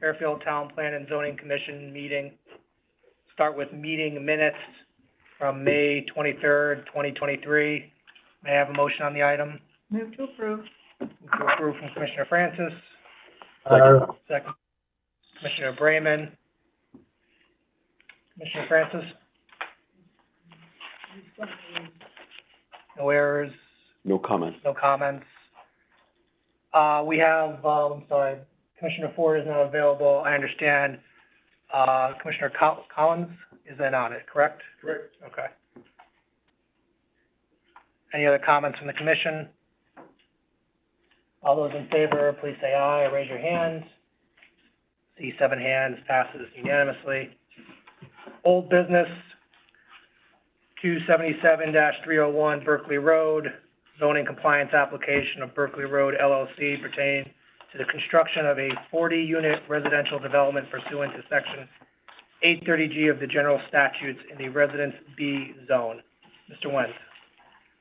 Fairfield Town Plan and Zoning Commission meeting. Start with meeting minutes from May 23rd, 2023. May I have a motion on the item? Move to approve. Move to approve from Commissioner Francis. Second. Second, Commissioner Brayman. Commissioner Francis? No errors, No comment. no comments. We have, sorry, Commissioner Ford is not available, I understand. Commissioner Collins is in on it, correct? Correct. Okay. Any other comments from the commission? All those in favor, please say aye or raise your hand. See 7 hands, passes unanimously. Old business, 277-301 Berkeley Road, zoning compliance application of Berkeley Road LLC pertaining to the construction of a 40-unit residential development pursuant to section 830G of the general statutes in the Residence B zone. Mr. Wendt.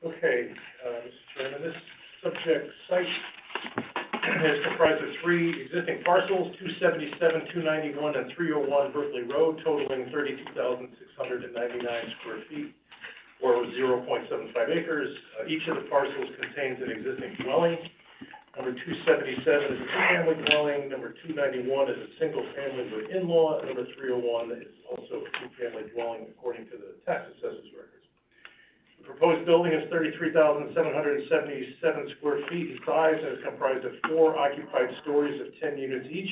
Okay, Mr. Chairman, this subject site is comprised of 3 existing parcels, 277, 291, and 301 Berkeley Road, totaling 32,699 square feet, or 0.75 acres. Each of the parcels contains an existing dwelling. Number 277 is a two-family dwelling. Number 291 is a single family with in-law. And number 301 is also a two-family dwelling according to the tax assessor's records. The proposed building is 33,777 square feet in size and is comprised of 4 occupied stories of 10 units each,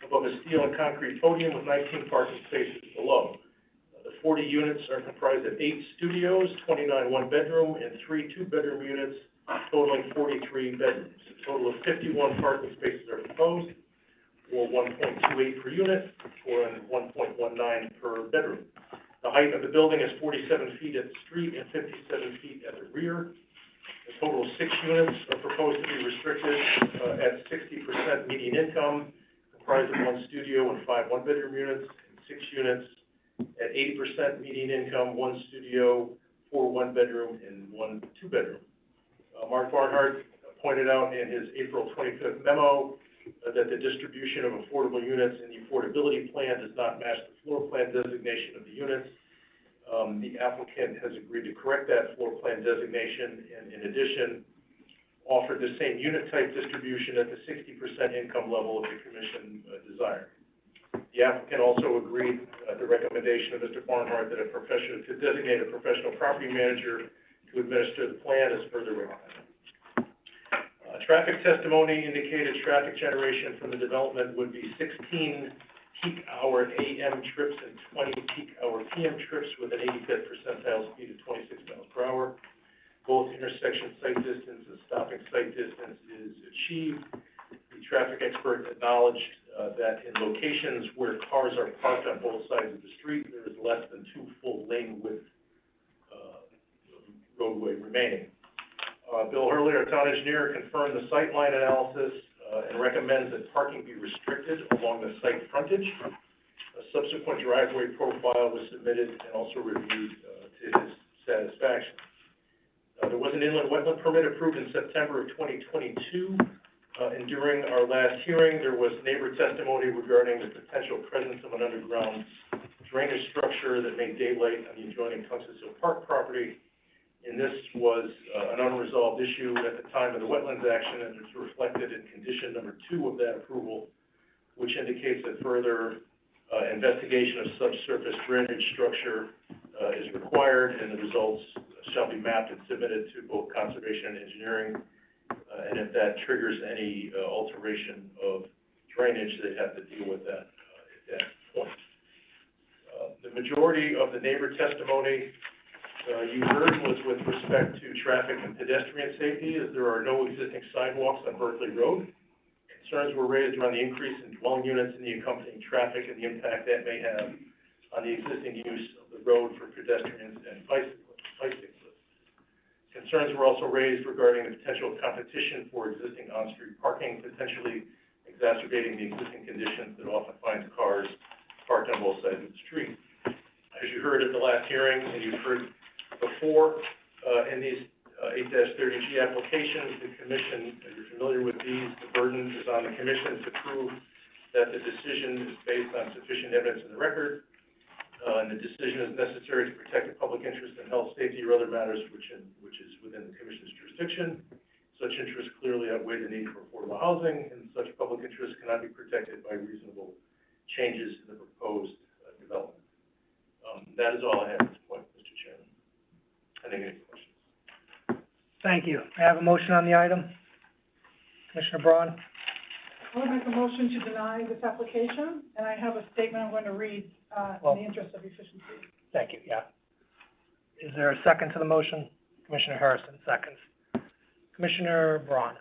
above a steel and concrete podium with 19 parking spaces below. The 40 units are comprised of 8 studios, 29 one-bedroom, and 3 two-bedroom units, totaling 43 bedrooms. A total of 51 parking spaces are proposed, or 1.28 per unit, or 1.19 per bedroom. The height of the building is 47 feet at the street and 57 feet at the rear. A total of 6 units are proposed to be restricted at 60% median income, comprised of 1 studio and 5 one-bedroom units, and 6 units at 80% median income, 1 studio, 4 one-bedroom, and 1 two-bedroom. Mark Barnhart pointed out in his April 25th memo that the distribution of affordable units in the affordability plan does not match the floor plan designation of the units. The applicant has agreed to correct that floor plan designation and, in addition, offered the same unit type distribution at the 60% income level that the commission desired. The applicant also agreed the recommendation of Mr. Barnhart that to designate a professional property manager to administer the plan is further recommended. Traffic testimony indicated traffic generation from the development would be 16 peak hour AM trips and 20 peak hour PM trips with an 85th percentile speed of 26 miles per hour. Both intersection site distance and stopping site distance is achieved. The traffic expert acknowledged that in locations where cars are parked on both sides of the street, there is less than 2 full lane width roadway remaining. Bill Hurley, our town engineer, confirmed the sight line analysis and recommends that parking be restricted along the site frontage. A subsequent driveway profile was submitted and also reviewed to his satisfaction. There was an inland wetland permit approved in September of 2022, and during our last hearing, there was neighbor testimony regarding the potential presence of an underground drainage structure that made daylight on the adjoining Tungus Hill Park property. And this was an unresolved issue at the time of the wetlands action, and it's reflected in condition number 2 of that approval, which indicates that further investigation of subsurface drainage structure is required, and the results shall be mapped and submitted to both conservation and engineering. And if that triggers any alteration of drainage, they'd have to deal with that at that point. The majority of the neighbor testimony you heard was with respect to traffic and pedestrian safety, as there are no existing sidewalks on Berkeley Road. Concerns were raised around the increase in dwelling units and the accompanying traffic and the impact that may have on the existing use of the road for pedestrians and bicyclists. Concerns were also raised regarding the potential competition for existing on-street parking, potentially exacerbating the existing conditions that often finds cars parked on both sides of the street. As you heard at the last hearing, and you've heard before, in these 8-30G applications, the commission, as you're familiar with these, the burden is on the commission to prove that the decision is based on sufficient evidence in the record, and the decision is necessary to protect the public interest in health, safety, or other matters which is within the Commission's jurisdiction. Such interests clearly outweigh the need for affordable housing, and such public interests cannot be protected by reasonable changes in the proposed development. That is all I have at this point, Mr. Chairman. Any questions? Thank you. I have a motion on the item. Commissioner Braun? I would make a motion to deny this application, and I have a statement I'm going to read, in the interest of efficiency. Thank you, yeah. Is there a second to the motion? Commissioner Harrison, seconds. Commissioner Braun?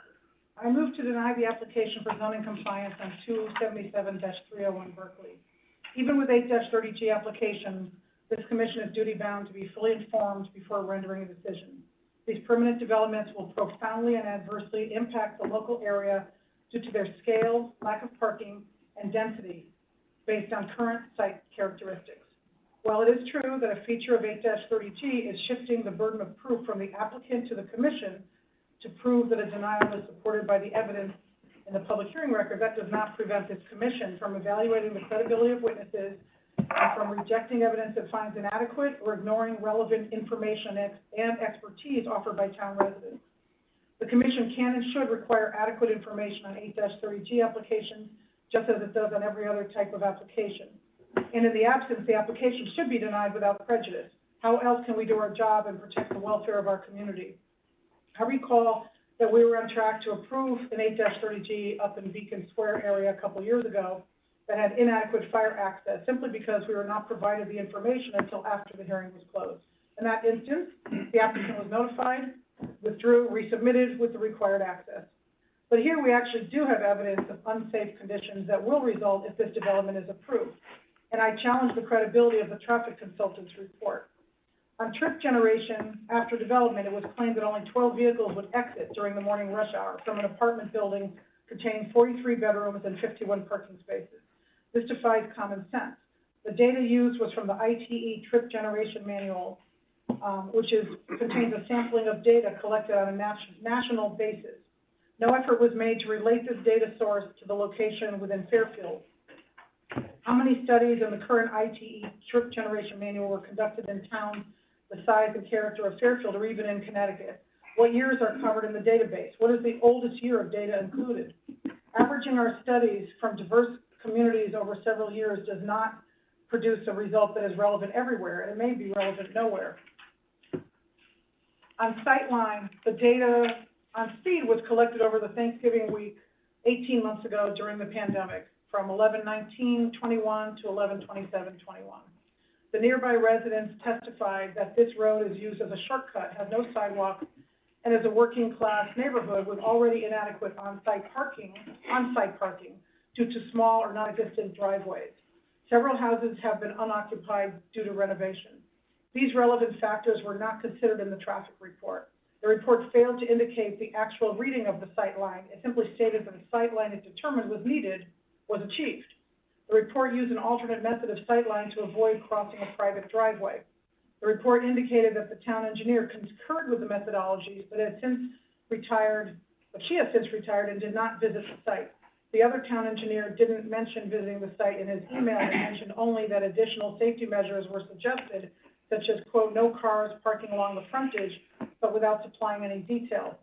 I move to deny the application for zoning compliance on 277-301 Berkeley. Even with 8-30G application, this commission is duty-bound to be fully informed before rendering a decision. These permanent developments will profoundly and adversely impact the local area due to their scale, lack of parking, and density based on current site characteristics. While it is true that a feature of 8-30G is shifting the burden of proof from the applicant to the commission to prove that a denial is supported by the evidence in the public hearing record, that does not prevent this commission from evaluating the credibility of witnesses and from rejecting evidence it finds inadequate or ignoring relevant information and expertise offered by town residents. The commission can and should require adequate information on 8-30G applications, just as it does on every other type of application. And in the absence, the application should be denied without prejudice. How else can we do our job and protect the welfare of our community? I recall that we were on track to approve an 8-30G up in Beacon Square area a couple years ago that had inadequate fire access, simply because we were not provided the information until after the hearing was closed. In that instance, the applicant was notified, withdrew, resubmitted with the required access. But here we actually do have evidence of unsafe conditions that will result if this development is approved. And I challenge the credibility of the traffic consultant's report. On trip generation, after development, it was claimed that only 12 vehicles would exit during the morning rush hour from an apartment building containing 43 bedrooms and 51 parking spaces. This defies common sense. The data used was from the ITE trip generation manual, which contains a sampling of data collected on a national basis. No effort was made to relate this data source to the location within Fairfield. How many studies in the current ITE trip generation manual were conducted in towns the size and character of Fairfield, or even in Connecticut? What years are covered in the database? What is the oldest year of data included? Averaging our studies from diverse communities over several years does not produce a result that is relevant everywhere, and it may be relevant nowhere. On Sightline, the data on speed was collected over the Thanksgiving week 18 months ago during the pandemic, from 11/19/21 to 11/27/21. The nearby residents testified that this road is used as a shortcut, has no sidewalk, and is a working-class neighborhood with already inadequate on-site parking due to small or non-existent driveways. Several houses have been unoccupied due to renovation. These relevant factors were not considered in the traffic report. The report failed to indicate the actual reading of the sight line. It simply stated that the sight line it determined was needed was achieved. The report used an alternate method of sight line to avoid crossing a private driveway. The report indicated that the town engineer concurred with the methodologies, but she has since retired and did not visit the site. The other town engineer didn't mention visiting the site in his email, and mentioned only that additional safety measures were suggested, such as, quote, no cars parking along the frontage, but without supplying any detail.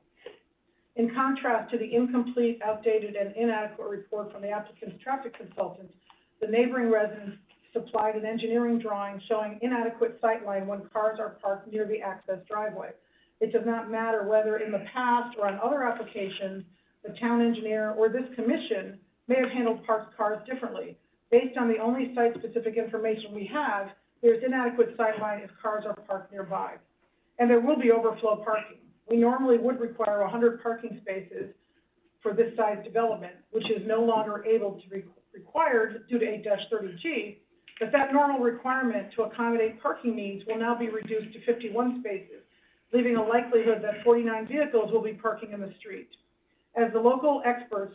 In contrast to the incomplete, outdated, and inadequate report from the applicant's traffic consultant, the neighboring residents supplied an engineering drawing showing inadequate sightline when cars are parked near the access driveway. It does not matter whether in the past or on other applications, the town engineer or this commission may have handled parked cars differently. Based on the only site-specific information we have, there's inadequate sightline if cars are parked nearby. And there will be overflow parking. We normally would require 100 parking spaces for this size development, which is no longer able to be required due to 8-30G, but that normal requirement to accommodate parking needs will now be reduced to 51 spaces, leaving a likelihood that 49 vehicles will be parking in the street. As the local experts,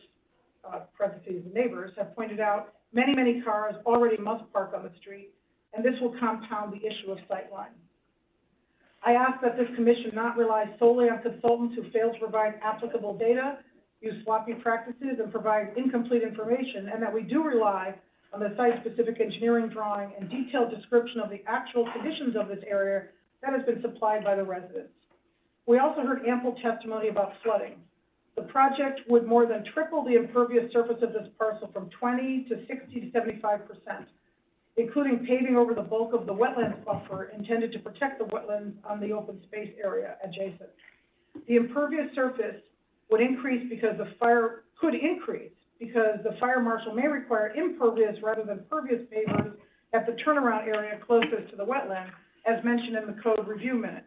parentheses, neighbors, have pointed out, many cars already must park on the street, and this will compound the issue of sightline. I ask that this commission not rely solely on consultants who fail to provide applicable data, use sloppy practices, and provide incomplete information, and that we do rely on the site-specific engineering drawing and detailed description of the actual conditions of this area that has been supplied by the residents. We also heard ample testimony about flooding. The project would more than triple the impervious surface of this parcel from 20 to 60 to 75%, including paving over the bulk of the wetlands buffer intended to protect the wetlands on the open space area adjacent. The impervious surface would increase because the fire marshal may require impervious rather than pervious pavers at the turnaround area closest to the wetland, as mentioned in the code review minutes.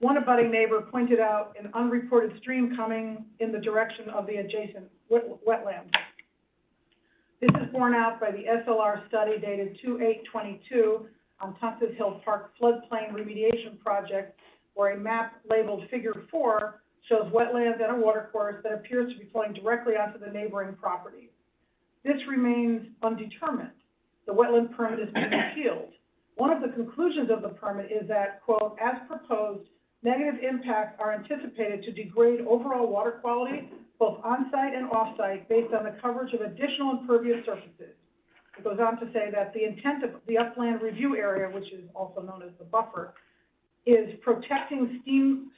One abutting neighbor pointed out an unreported stream coming in the direction of the adjacent wetland. This is borne out by the SLR study dated 2/8/22 on Tunsis Hill Park floodplain remediation project, where a map labeled Figure 4 shows wetlands and a watercourse that appears to be flowing directly onto the neighboring property. This remains undetermined. The wetland permit is being appealed. One of the conclusions of the permit is that, quote, as proposed, negative impacts are anticipated to degrade overall water quality, both on-site and off-site, based on the coverage of additional impervious surfaces. It goes on to say that the intent of the upland review area, which is also known as the buffer, is protecting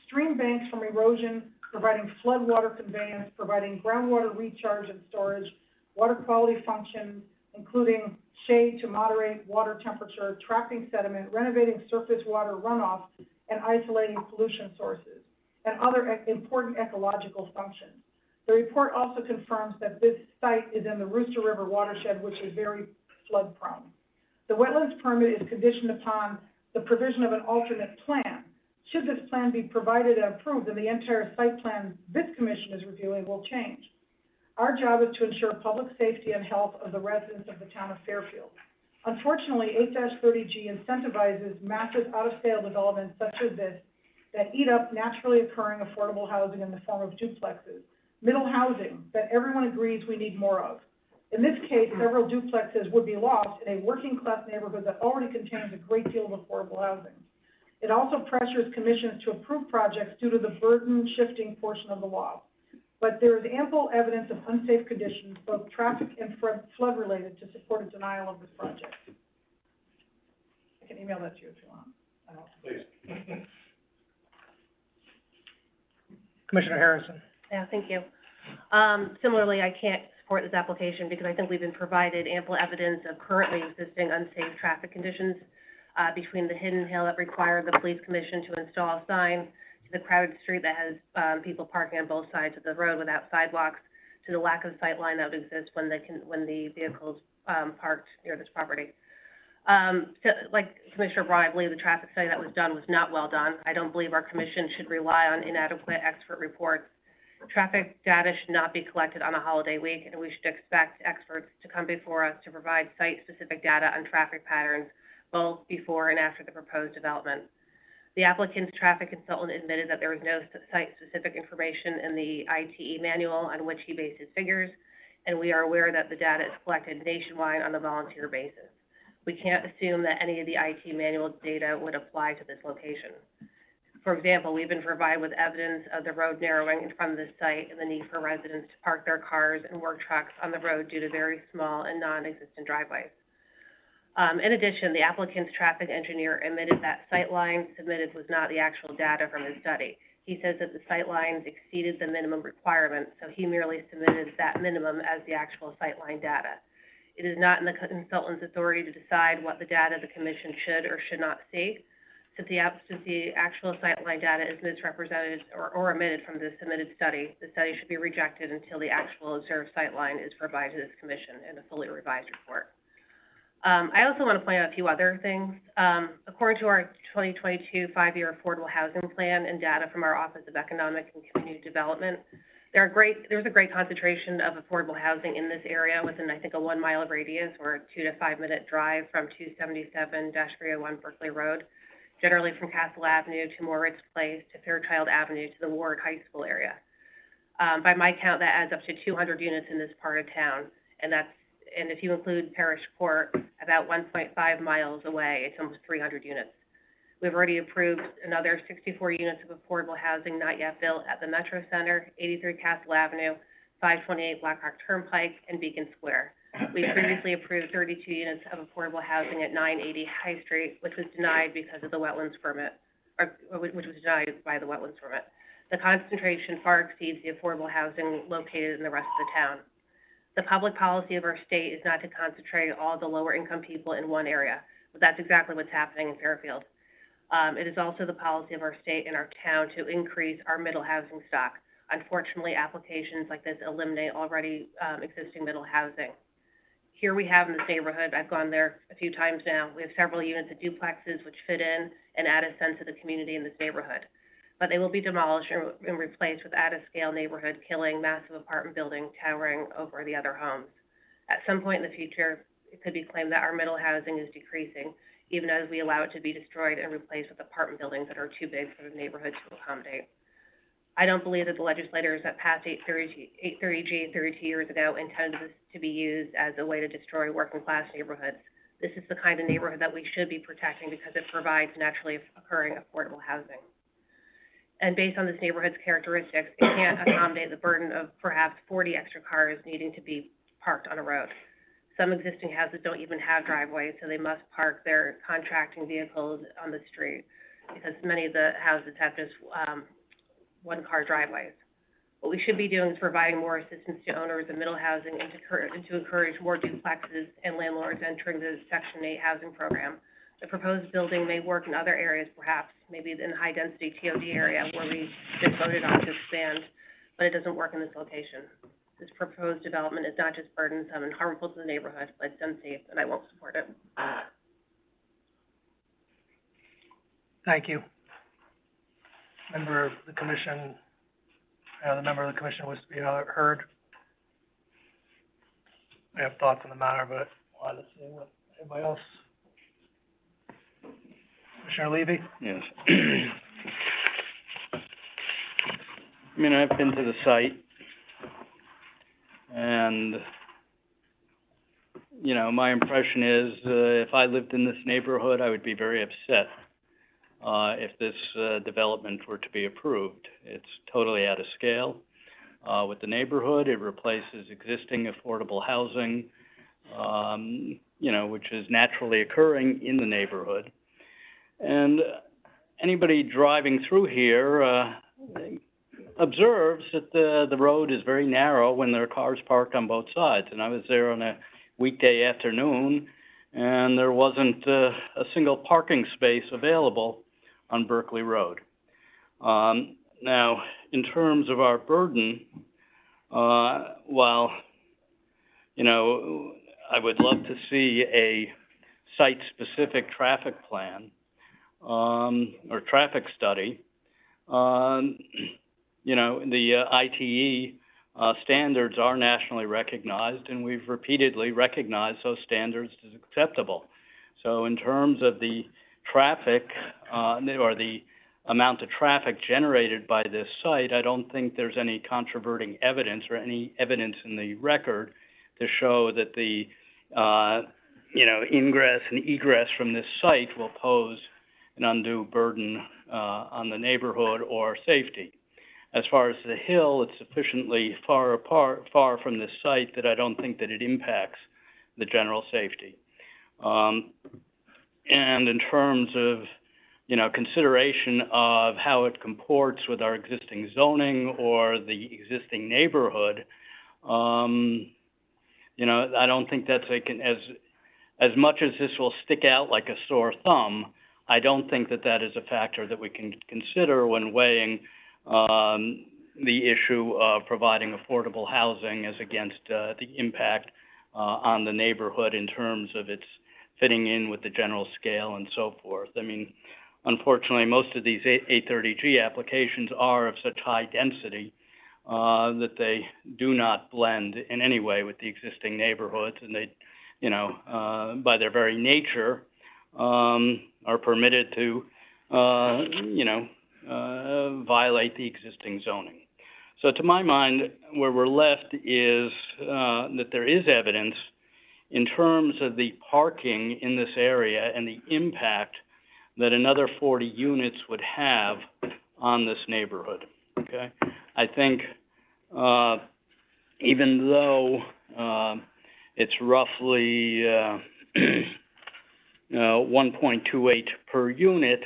stream banks from erosion, providing floodwater conveyance, providing groundwater recharge and storage, water quality functions, including shade to moderate water temperature, trapping sediment, renovating surface water runoff, and isolating pollution sources, and other important ecological functions. The report also confirms that this site is in the Rooster River watershed, which is very flood prone. The wetlands permit is conditioned upon the provision of an alternate plan. Should this plan be provided and approved, then the entire site plan this commission is reviewing will change. Our job is to ensure public safety and health of the residents of the town of Fairfield. Unfortunately, 8-30G incentivizes massive out-of-scale developments such as this that eat up naturally occurring affordable housing in the form of duplexes, middle housing that everyone agrees we need more of. In this case, several duplexes would be lost in a working-class neighborhood that already contains a great deal of affordable housing. It also pressures commissions to approve projects due to the burden-shifting portion of the law. But there is ample evidence of unsafe conditions, both traffic and flood-related, to support a denial of this project. I can email that to you if you want. I don't. Please. Commissioner Harrison. Yeah, thank you. Similarly, I can't support this application because I think we've been provided ample evidence of currently existing unsafe traffic conditions between the hidden hill that required the police commission to install a sign, to the crowded street that has people parking on both sides of the road without sidewalks, to the lack of sight line that would exist when the vehicles parked near this property. So, like Commissioner Braun, I believe the traffic study that was done was not well done. I don't believe our commission should rely on inadequate expert reports. Traffic data should not be collected on a holiday week, and we should expect experts to come before us to provide site-specific data on traffic patterns both before and after the proposed development. The applicant's traffic consultant admitted that there was no site-specific information in the ITE manual on which he based his figures, and we are aware that the data is collected nationwide on a volunteer basis. We can't assume that any of the IT manual data would apply to this location. For example, we've been provided with evidence of the road narrowing in front of this site and the need for residents to park their cars and work trucks on the road due to very small and non-existent driveways. In addition, the applicant's traffic engineer admitted that sight line submitted was not the actual data from his study. He says that the sight lines exceeded the minimum requirement, so he merely submitted that minimum as the actual sight line data. It is not in the consultant's authority to decide what the data the commission should or should not see. Since the actual sightline data is misrepresented or omitted from the submitted study, the study should be rejected until the actual observed sightline is provided to this commission in a fully revised report. I also want to point out a few other things. According to our 2022 5-year affordable housing plan and data from our Office of Economic and Community Development, there's a great concentration of affordable housing in this area within, I think, a 1 mile radius or a 2 to 5 minute drive from 277-301 Berkeley Road, generally from Castle Avenue to Moritz Place to Fairchild Avenue to the Ward High School area. By my count, that adds up to 200 units in this part of town, and if you include Parish Court, about 1.5 miles away, it's almost 300 units. We've already approved another 64 units of affordable housing not yet built at the Metro Center, 83 Castle Avenue, 528 Blackhawk Turnpike, and Beacon Square. We previously approved 32 units of affordable housing at 980 High Street, which was denied because of the wetlands permit, or which was denied by the wetlands permit. The concentration far exceeds the affordable housing located in the rest of the town. The public policy of our state is not to concentrate all the lower income people in one area, but that's exactly what's happening in Fairfield. It is also the policy of our state and our town to increase our middle housing stock. Unfortunately, applications like this eliminate already existing middle housing. Here we have in this neighborhood, I've gone there a few times now, we have several units of duplexes which fit in and add a sense of the community in this neighborhood. But they will be demolished and replaced with at-a-scale neighborhood, killing massive apartment buildings towering over the other homes. At some point in the future, it could be claimed that our middle housing is decreasing, even as we allow it to be destroyed and replaced with apartment buildings that are too big for the neighborhood to accommodate. I don't believe that the legislators that passed 830G 32 years ago intended this to be used as a way to destroy working-class neighborhoods. This is the kind of neighborhood that we should be protecting because it provides naturally occurring affordable housing. And based on this neighborhood's characteristics, it can't accommodate the burden of perhaps 40 extra cars needing to be parked on a road. Some existing houses don't even have driveways, so they must park their contracting vehicles on the street because many of the houses have just one-car driveways. What we should be doing is providing more assistance to owners of middle housing and to encourage more duplexes and landlords entering the Section 8 housing program. The proposed building may work in other areas, perhaps, maybe in the high-density TOD area where we just voted on to expand, but it doesn't work in this location. This proposed development is not just burdensome and harmful to the neighborhood, but it's unsafe, and I won't support it. Thank you. Member of the commission, the member of the commission was to be heard. I have thoughts on the matter, but wanted to see what anybody else. Commissioner Levy? Yes. I mean, I've been to the site, and, you know, my impression is, if I lived in this neighborhood, I would be very upset if this development were to be approved. It's totally out of scale with the neighborhood. It replaces existing affordable housing, you know, which is naturally occurring in the neighborhood. And anybody driving through here observes that the road is very narrow when there are cars parked on both sides. And I was there on a weekday afternoon, and there wasn't a single parking space available on Berkeley Road. Now, in terms of our burden, while, you know, I would love to see a site-specific traffic plan, or traffic study, you know, the ITE standards are nationally recognized, and we've repeatedly recognized those standards as acceptable. So in terms of the traffic, or the amount of traffic generated by this site, I don't think there's any controverting evidence or any evidence in the record to show that the, you know, ingress and egress from this site will pose an undue burden on the neighborhood or safety. As far as the hill, it's sufficiently far from this site that I don't think that it impacts the general safety. And in terms of, you know, consideration of how it comports with our existing zoning or the existing neighborhood, you know, I don't think that's as much as this will stick out like a sore thumb, I don't think that that is a factor that we can consider when weighing the issue of providing affordable housing as against the impact on the neighborhood in terms of its fitting in with the general scale and so forth. I mean, unfortunately, most of these 830G applications are of such high density that they do not blend in any way with the existing neighborhoods, and they, you know, by their very nature, are permitted to, you know, violate the existing zoning. So to my mind, where we're left is that there is evidence in terms of the parking in this area and the impact that another 40 units would have on this neighborhood, okay? I think, even though, it's roughly, 1.28 per unit,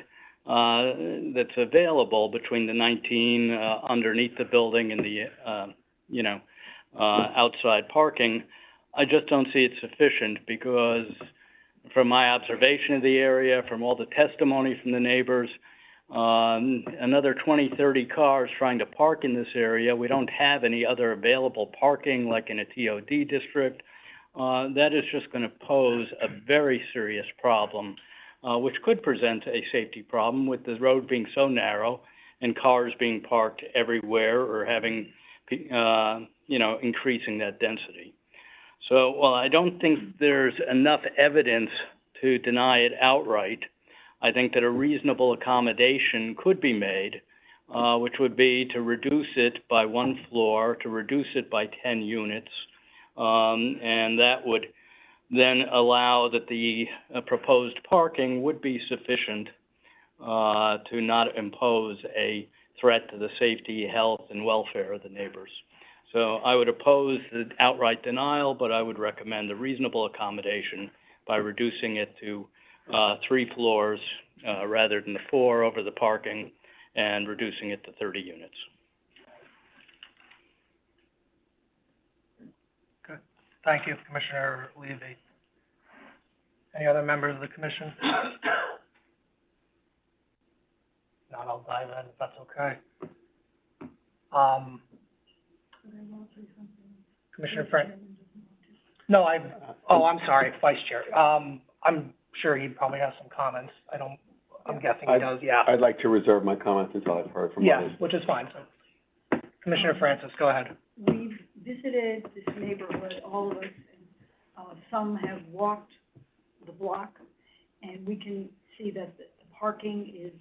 that's available between the 19, underneath the building and the, outside parking, I just don't see it sufficient because from my observation of the area, from all the testimony from the neighbors, another 20, 30 cars trying to park in this area. We don't have any other available parking like in a TOD district. That is just going to pose a very serious problem, which could present a safety problem with the road being so narrow and cars being parked everywhere or having, increasing that density. So while I don't think there's enough evidence to deny it outright, I think that a reasonable accommodation could be made, which would be to reduce it by one floor, to reduce it by 10 units, and that would then allow that the proposed parking would be sufficient to not impose a threat to the safety, health, and welfare of the neighbors. So I would oppose the outright denial, but I would recommend a reasonable accommodation by reducing it to 3 floors rather than the 4 over the parking and reducing it to 30 units. Good. Thank you, Commissioner Levy. Any other members of the commission? Not, I'll dive in, if that's okay. Commissioner Frank? No, I'm sorry, Vice Chair. I'm sure he probably has some comments. I'm guessing he does, yeah. I'd like to reserve my comments until I've heard from Yeah, others. which is fine, so. Commissioner Francis, go ahead. We've visited this neighborhood, all of us, and some have walked the block, and we can see that the parking is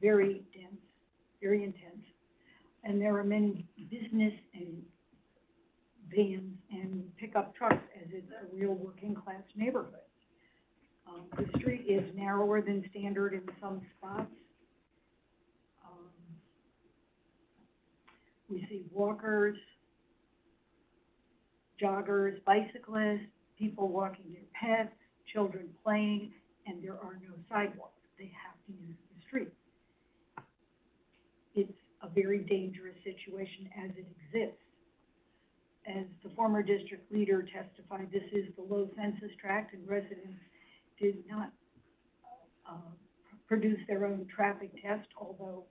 very dense, very intense, and there are many business and vans and pickup trucks, as it's a real working-class neighborhood. The street is narrower than standard in some spots. We see walkers, joggers, bicyclists, people walking their pets, children playing, and there are no sidewalks. They have to use the street. It's a very dangerous situation as it exists. As the former district leader testified, this is the low census tract, and residents did not produce their own traffic test, although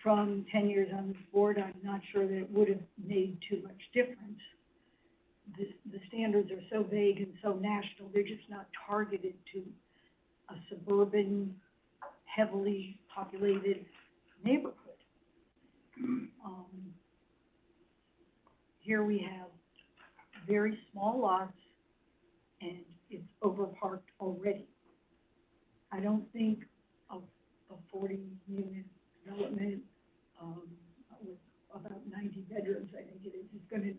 from 10 years on this board, I'm not sure that it would have made too much difference. The standards are so vague and so national, they're just not targeted to a suburban, heavily populated neighborhood. Here we have very small lots, and it's overparked already. I don't think a 40-unit development with about 90 bedrooms, I think it is going to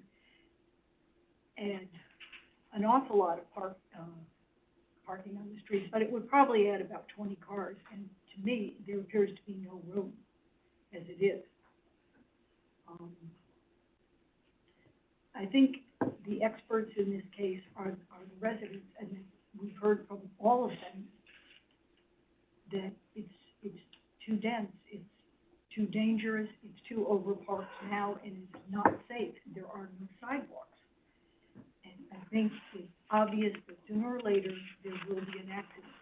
add an awful lot of parking on the streets, but it would probably add about 20 cars, and to me, there appears to be no room as it is. I think the experts in this case are the residents, and we've heard from all of them that it's too dense, it's too dangerous, it's too overparked now, and it's not safe. There are no sidewalks. And I think it's obvious that sooner or later there will be an accident,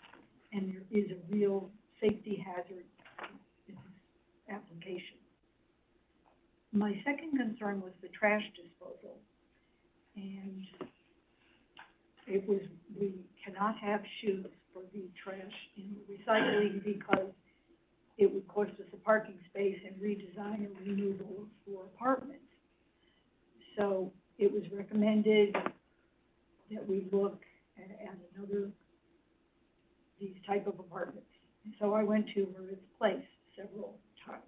and there is a real safety hazard in this application. My second concern was the trash disposal, and it was, we cannot have chutes for the trash in recycling because it would cost us a parking space and redesign and removal for apartments. So it was recommended that we look at another, these type of apartments. And so I went to Meredith's Place several times.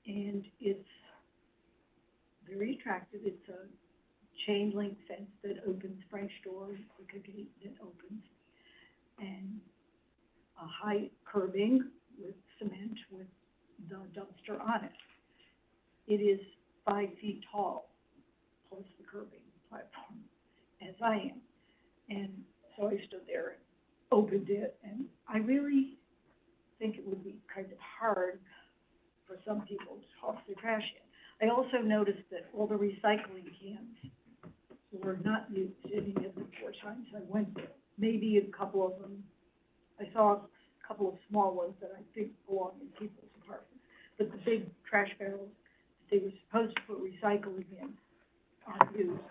And it's very attractive. It's a chain link fence that opens, French door, quick gate that opens, and a high curbing with cement with the dumpster on it. It is 5 feet tall, plus the curbing platform, as I am. And so I stood there and opened it, and I really think it would be kind of hard for some people to toss their trash in. I also noticed that all the recycling cans were not used any of the 4 times I went there. Maybe a couple of them, I saw a couple of small ones that I think belong in people's apartments. But the big trash barrels that they were supposed to put recycling in aren't used,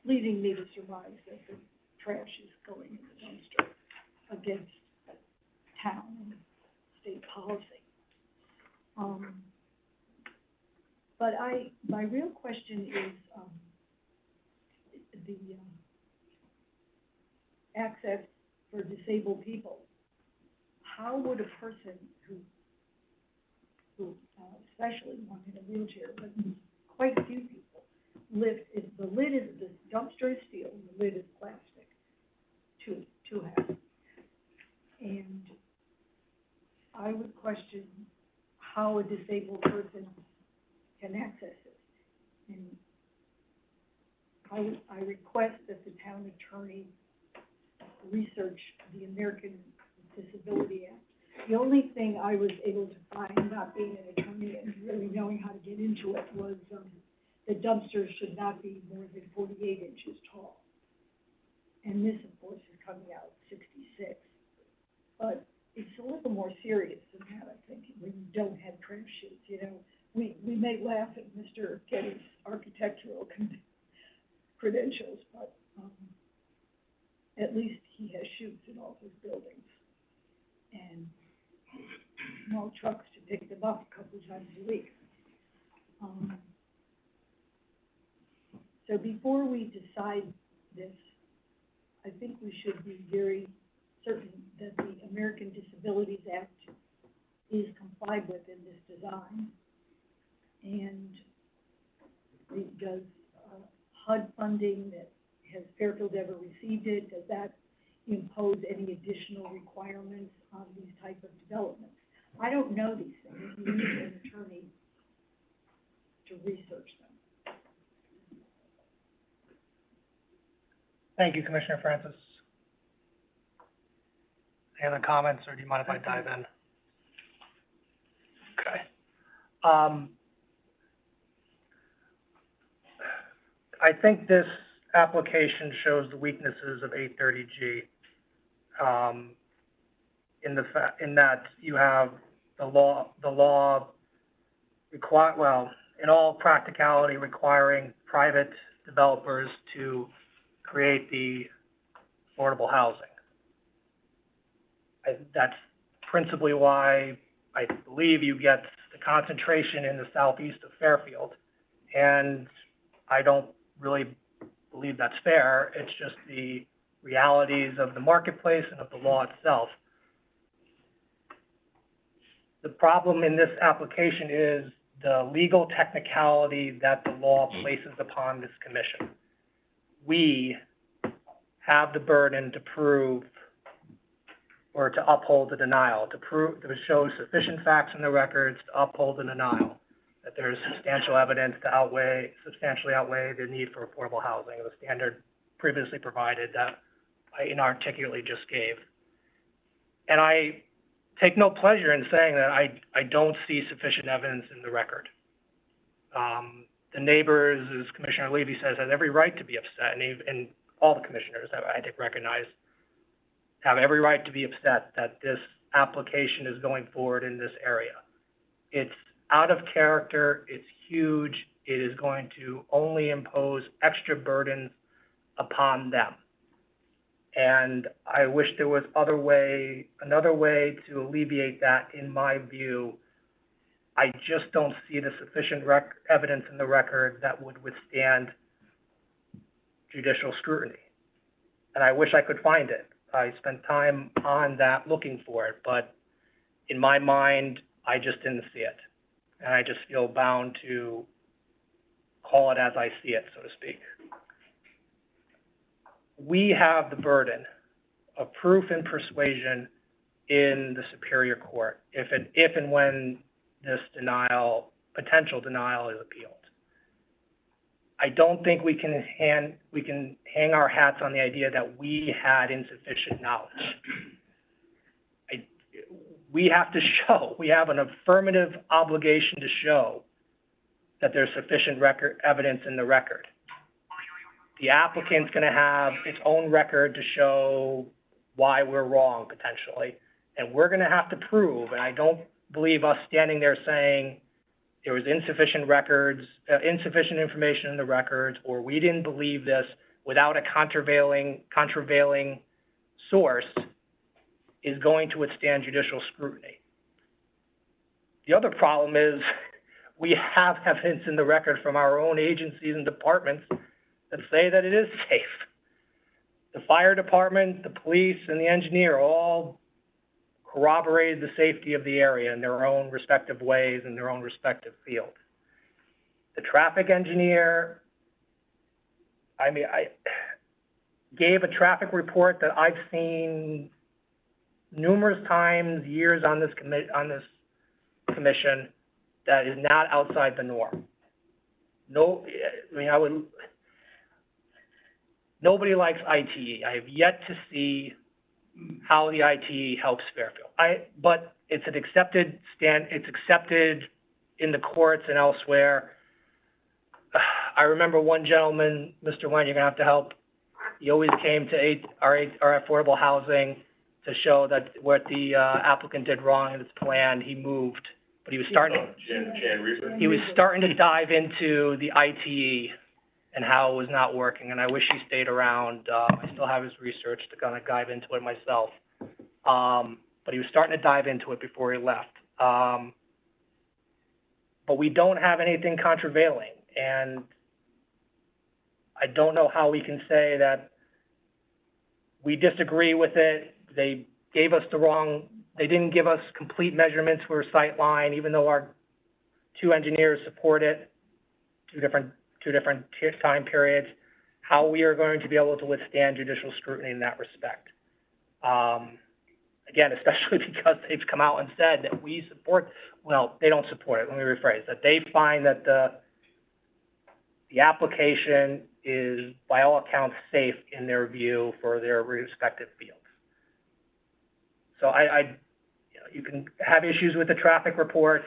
leading me to surmise that the trash is going in the dumpster against town and state policy. But my real question is, the access for disabled people. How would a person who especially one in a wheelchair, but quite a few people, lift, if the lid is, the dumpster is steel, and the lid is plastic, two halves. And I would question how a disabled person can access it. And I request that the town attorney research the American Disability Act. The only thing I was able to find, not being an attorney and really knowing how to get into it, was the dumpsters should not be more than 48 inches tall. And this, of course, is coming out 66. But it's a little more serious than that, I think, when you don't have trash chutes. You know, we may laugh at Mr. Getty's architectural credentials, but at least he has chutes in all his buildings. And small trucks to pick them up a couple of times a week. So before we decide this, I think we should be very certain that the American Disabilities Act is complied with in this design. And does HUD funding, that has Fairfield ever received it, does that impose any additional requirements on these type of developments? I don't know these things. You need an attorney to research them. Thank you, Commissioner Francis. Any other comments, or do you mind if I dive in? Okay. I think this application shows the weaknesses of 830G, in that you have the law require, well, in all practicality, requiring private developers to create the affordable housing. That's principally why I believe you get the concentration in the southeast of Fairfield, and I don't really believe that's fair. It's just the realities of the marketplace and of the law itself. The problem in this application is the legal technicality that the law places upon this commission. We have the burden to prove or to uphold the denial, to show sufficient facts in the records to uphold the denial, that there is substantial evidence to substantially outweigh the need for affordable housing, the standard previously provided that I inarticulately just gave. And I take no pleasure in saying that I don't see sufficient evidence in the record. The neighbors, as Commissioner Levy says, have every right to be upset, and all the commissioners, I think, recognize, have every right to be upset that this application is going forward in this area. It's out of character, it's huge, it is going to only impose extra burdens upon them. And I wish there was another way to alleviate that, in my view. I just don't see the sufficient evidence in the record that would withstand judicial scrutiny. And I wish I could find it. I spent time on that looking for it, but in my mind, I just didn't see it. And I just feel bound to call it as I see it, so to speak. we have the burden of proof and persuasion in the Superior Court if and when this potential denial is appealed. I don't think we can hang our hats on the idea that we had insufficient knowledge. We have to show, we have an affirmative obligation to show that there's sufficient evidence in the record. The applicant's gonna have its own record to show why we're wrong potentially. And we're gonna have to prove, and I don't believe us standing there saying there was insufficient information in the records, or we didn't believe this without a contravailing source is going to withstand judicial scrutiny. The other problem is we have evidence in the record from our own agencies and departments that say that it is safe. The fire department, the police, and the engineer all corroborated the safety of the area in their own respective ways in their own respective fields. The traffic engineer, I gave a traffic report that I've seen numerous times, years on this commission, that is not outside the norm. Nobody likes ITE. I have yet to see how the ITE helps Fairfield. But it's accepted in the courts and elsewhere. I remember one gentleman, Mr. Wen, you're gonna have to help. He always came to our affordable housing to show that what the applicant did wrong in his plan. He moved, but he was starting to dive into the ITE and how it was not working, and I wish he stayed around. I still have his research to kind of dive into it myself. But he was starting to dive into it before he left. But we don't have anything contravailing, and I don't know how we can say that we disagree with it. They gave us they didn't give us complete measurements for a sight line, even though our two engineers support it, two different time periods, how we are going to be able to withstand judicial scrutiny in that respect. Again, especially because they've come out and said that we support, well, they don't support it, let me rephrase, that they find that the application is, by all accounts, safe in their view for their respective fields. So you can have issues with the traffic report,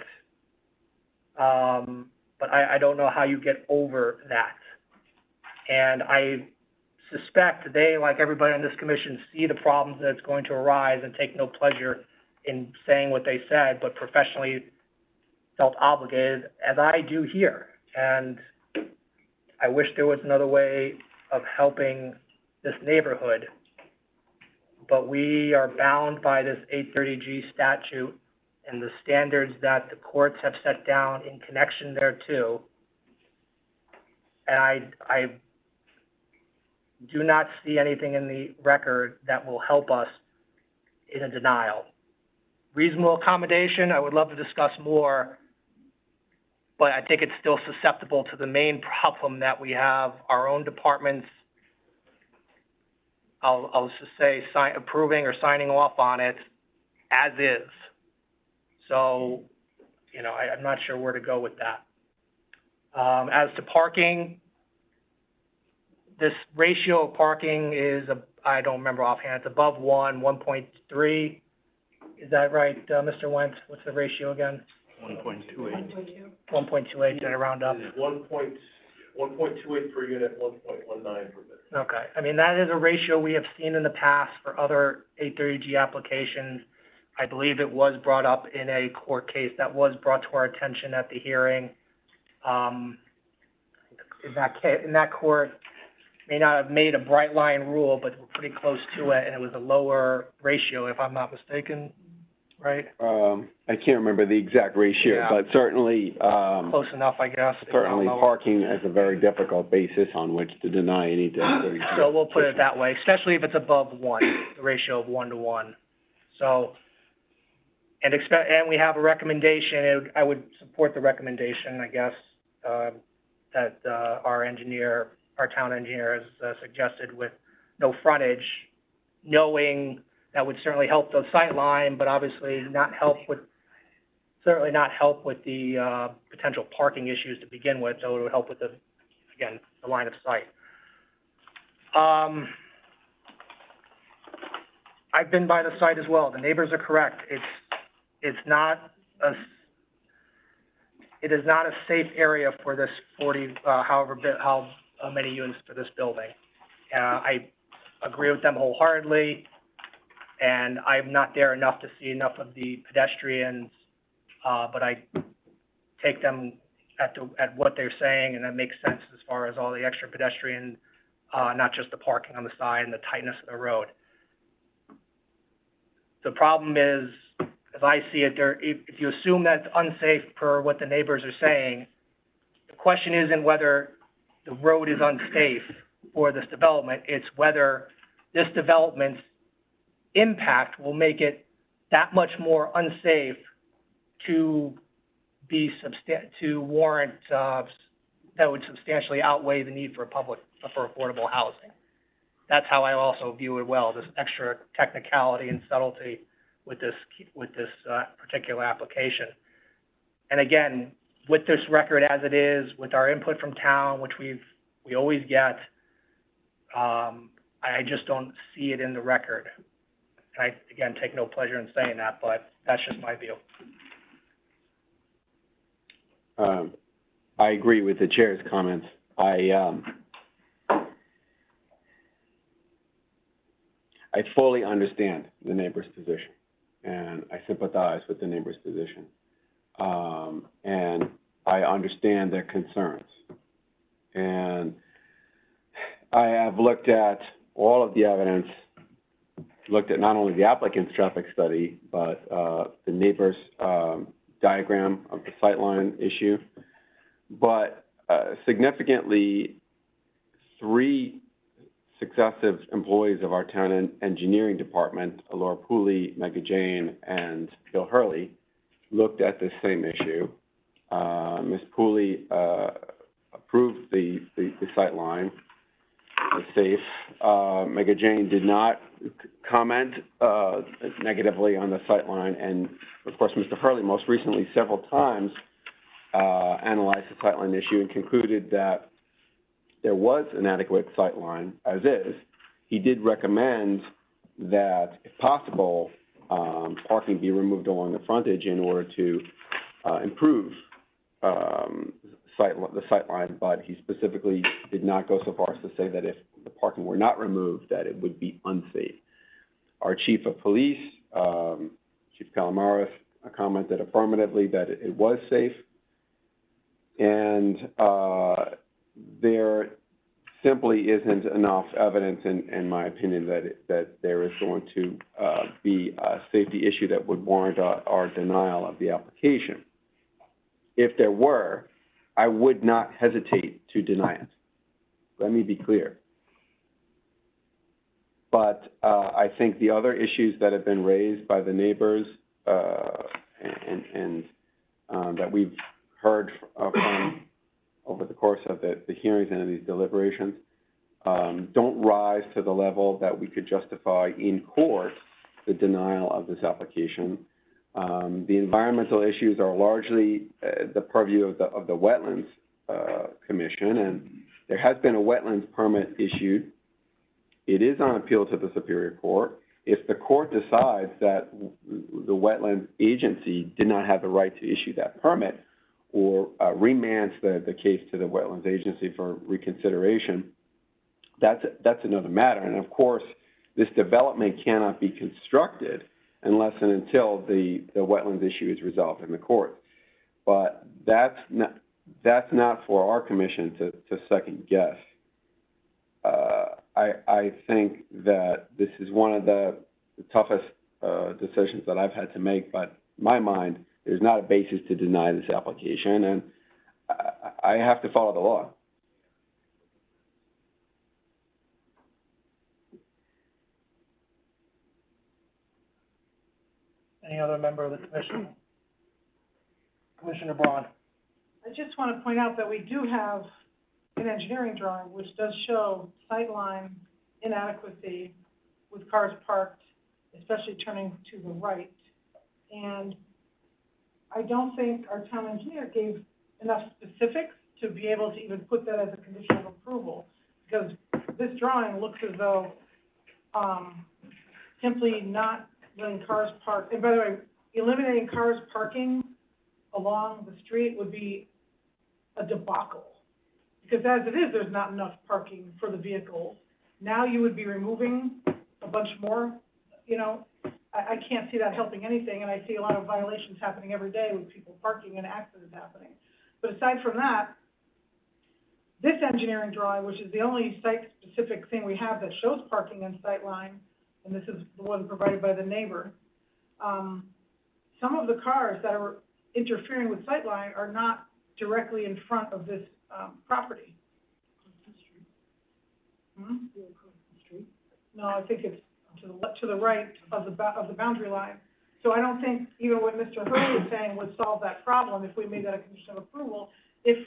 but I don't know how you get over that. And I suspect they, like everybody on this commission, see the problems that's going to arise and take no pleasure in saying what they said, but professionally felt obligated, as I do here. And I wish there was another way of helping this neighborhood, but we are bound by this 830G statute and the standards that the courts have set down in connection thereto. And I do not see anything in the record that will help us in a denial. Reasonable accommodation, I would love to discuss more, but I think it's still susceptible to the main problem that we have our own departments, I'll just say, approving or signing off on it as is. So, I'm not sure where to go with that. As to parking, this ratio of parking is, I don't remember offhand, it's above 1.3. Is that right, Mr. Wentz? What's the ratio again? 1.28. 1.28, did I round up? 1.28 per unit, 1.19 per bit. Okay, that is a ratio we have seen in the past for other 830G applications. I believe it was brought up in a court case that was brought to our attention at the hearing. In that court, may not have made a bright line rule, but we're pretty close to it, and it was a lower ratio, if I'm not mistaken, right? I can't remember the exact ratio, Yeah. but certainly, Close enough, I guess. certainly parking is a very difficult basis on which to deny any disability. So we'll put it that way, especially if it's above 1, the ratio of 1 to 1. So, and we have a recommendation, I would support the recommendation, I guess, that our town engineer has suggested, with no frontage, knowing that would certainly help the sight line, but obviously certainly not help with the, potential parking issues to begin with, so it would help with the line of sight. I've been by the site as well. The neighbors are correct. It is not a safe area for this 40, how many units for this building. I agree with them wholeheartedly, and I'm not there enough to see enough of the pedestrians, but I take them at what they're saying, and that makes sense as far as all the extra pedestrian, not just the parking on the side and the tightness of the road. The problem is, as I see it, if you assume that it's unsafe per what the neighbors are saying, the question isn't whether the road is unsafe for this development, it's whether this development's impact will make it that much more unsafe to warrant, that would substantially outweigh the need for affordable housing. That's how I also view it well, this extra technicality and subtlety with this particular application. And again, with this record as it is, with our input from town, which we always get, I just don't see it in the record. And I, again, take no pleasure in saying that, but that's just my view. I agree with the chair's comments. I fully understand the neighbor's position, and I sympathize with the neighbor's position. And I understand their concerns. And I have looked at all of the evidence, looked at not only the applicant's traffic study, but the neighbor's diagram of the sightline issue. But significantly, 3 successive employees of our town engineering department, Laura Pooley, Mega Jane, and Bill Hurley, looked at this same issue. Ms. Pooley approved the sight line as safe. Mega Jane did not comment negatively on the sight line, and of course, Mr. Hurley most recently several times analyzed the sight line issue and concluded that there was an adequate sight line as is. He did recommend that, if possible, parking be removed along the frontage in order to improve the sight line, but he specifically did not go so far as to say that if the parking were not removed, that it would be unsafe. Our chief of police, Chief Calamaris, commented affirmatively that it was safe, and there simply isn't enough evidence, in my opinion, that there is going to be a safety issue that would warrant our denial of the application. If there were, I would not hesitate to deny it. Let me be clear. But I think the other issues that have been raised by the neighbors and that we've heard from over the course of the hearings and these deliberations don't rise to the level that we could justify in court the denial of this application. The environmental issues are largely the purview of the Wetlands Commission, and there has been a wetlands permit issued. It is on appeal to the Superior Court. If the court decides that the Wetlands Agency did not have the right to issue that permit, or remands the case to the Wetlands Agency for reconsideration, that's another matter. And of course, this development cannot be constructed unless and until the wetlands issue is resolved in the court. But that's not for our commission to second guess. I think that this is one of the toughest decisions that I've had to make, but in my mind, there's not a basis to deny this application, and I have to follow the law. Any other member of the commission? Commissioner Braun. I just want to point out that we do have an engineering drawing which does show sight line inadequacy with cars parked, especially turning to the right. And I don't think our town engineer gave enough specifics to be able to even put that as a condition of approval, because this drawing looks as though, simply not letting cars park, and by the way, eliminating cars parking along the street would be a debacle. Because as it is, there's not enough parking for the vehicles. Now you would be removing a bunch more, you know, I can't see that helping anything, and I see a lot of violations happening every day with people parking and accidents happening. But aside from that, this engineering drawing, which is the only site-specific thing we have that shows parking and sightline, and this is the one provided by the neighbor, some of the cars that are interfering with sightline are not directly in front of this, property. Hmm? No, I think it's to the right of the boundary line. So I don't think even what Mr. Hurley is saying would solve that problem if we made that a condition of approval, if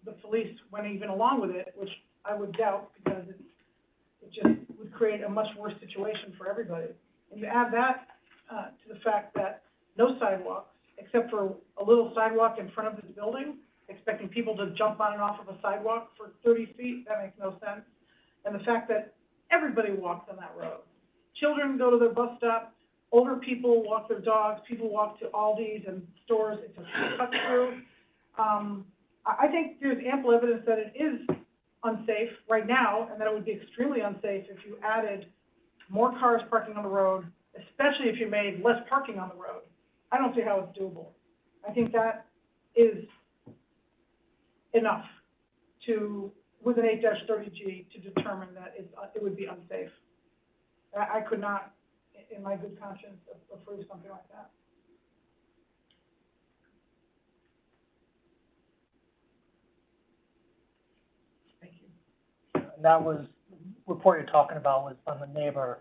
the police went even along with it, which I would doubt, because it just would create a much worse situation for everybody. And you add that, to the fact that no sidewalks, except for a little sidewalk in front of this building, expecting people to jump on and off of a sidewalk for 30 feet, that makes no sense. And the fact that everybody walks on that road. Children go to their bus stop, older people walk their dogs, people walk to Aldi's and stores, it's a cut through. I think there's ample evidence that it is unsafe right now, and that it would be extremely unsafe if you added more cars parking on the road, especially if you made less parking on the road. I don't see how it's doable. I think that is enough to, with an 8-30G, to determine that it would be unsafe. I could not, in my good conscience, approve something like that. Thank you. And that was, report you're talking about was from the neighbor.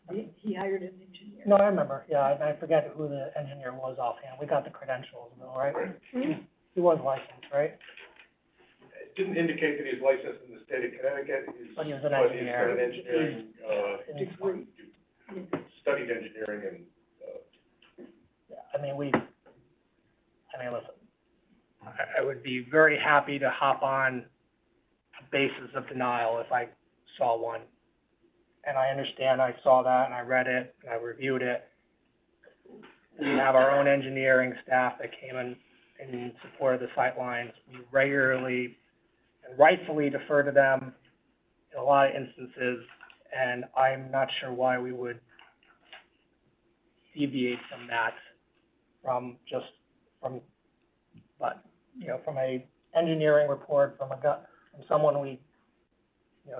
He hired an engineer. No, I remember, yeah, I forget who the engineer was offhand. We got the credentials, though, right? He was licensed, right? It didn't indicate that he's licensed in the state of Connecticut. But he was an But engineer. he's got an engineering, Degree. studied engineering and, Yeah, listen, I would be very happy to hop on a basis of denial if I saw one. And I understand, I saw that, and I read it, and I reviewed it. We have our own engineering staff that came in support of the sightlines. We regularly and rightfully defer to them in a lot of instances, and I'm not sure why we would deviate from that, from a engineering report, from someone we,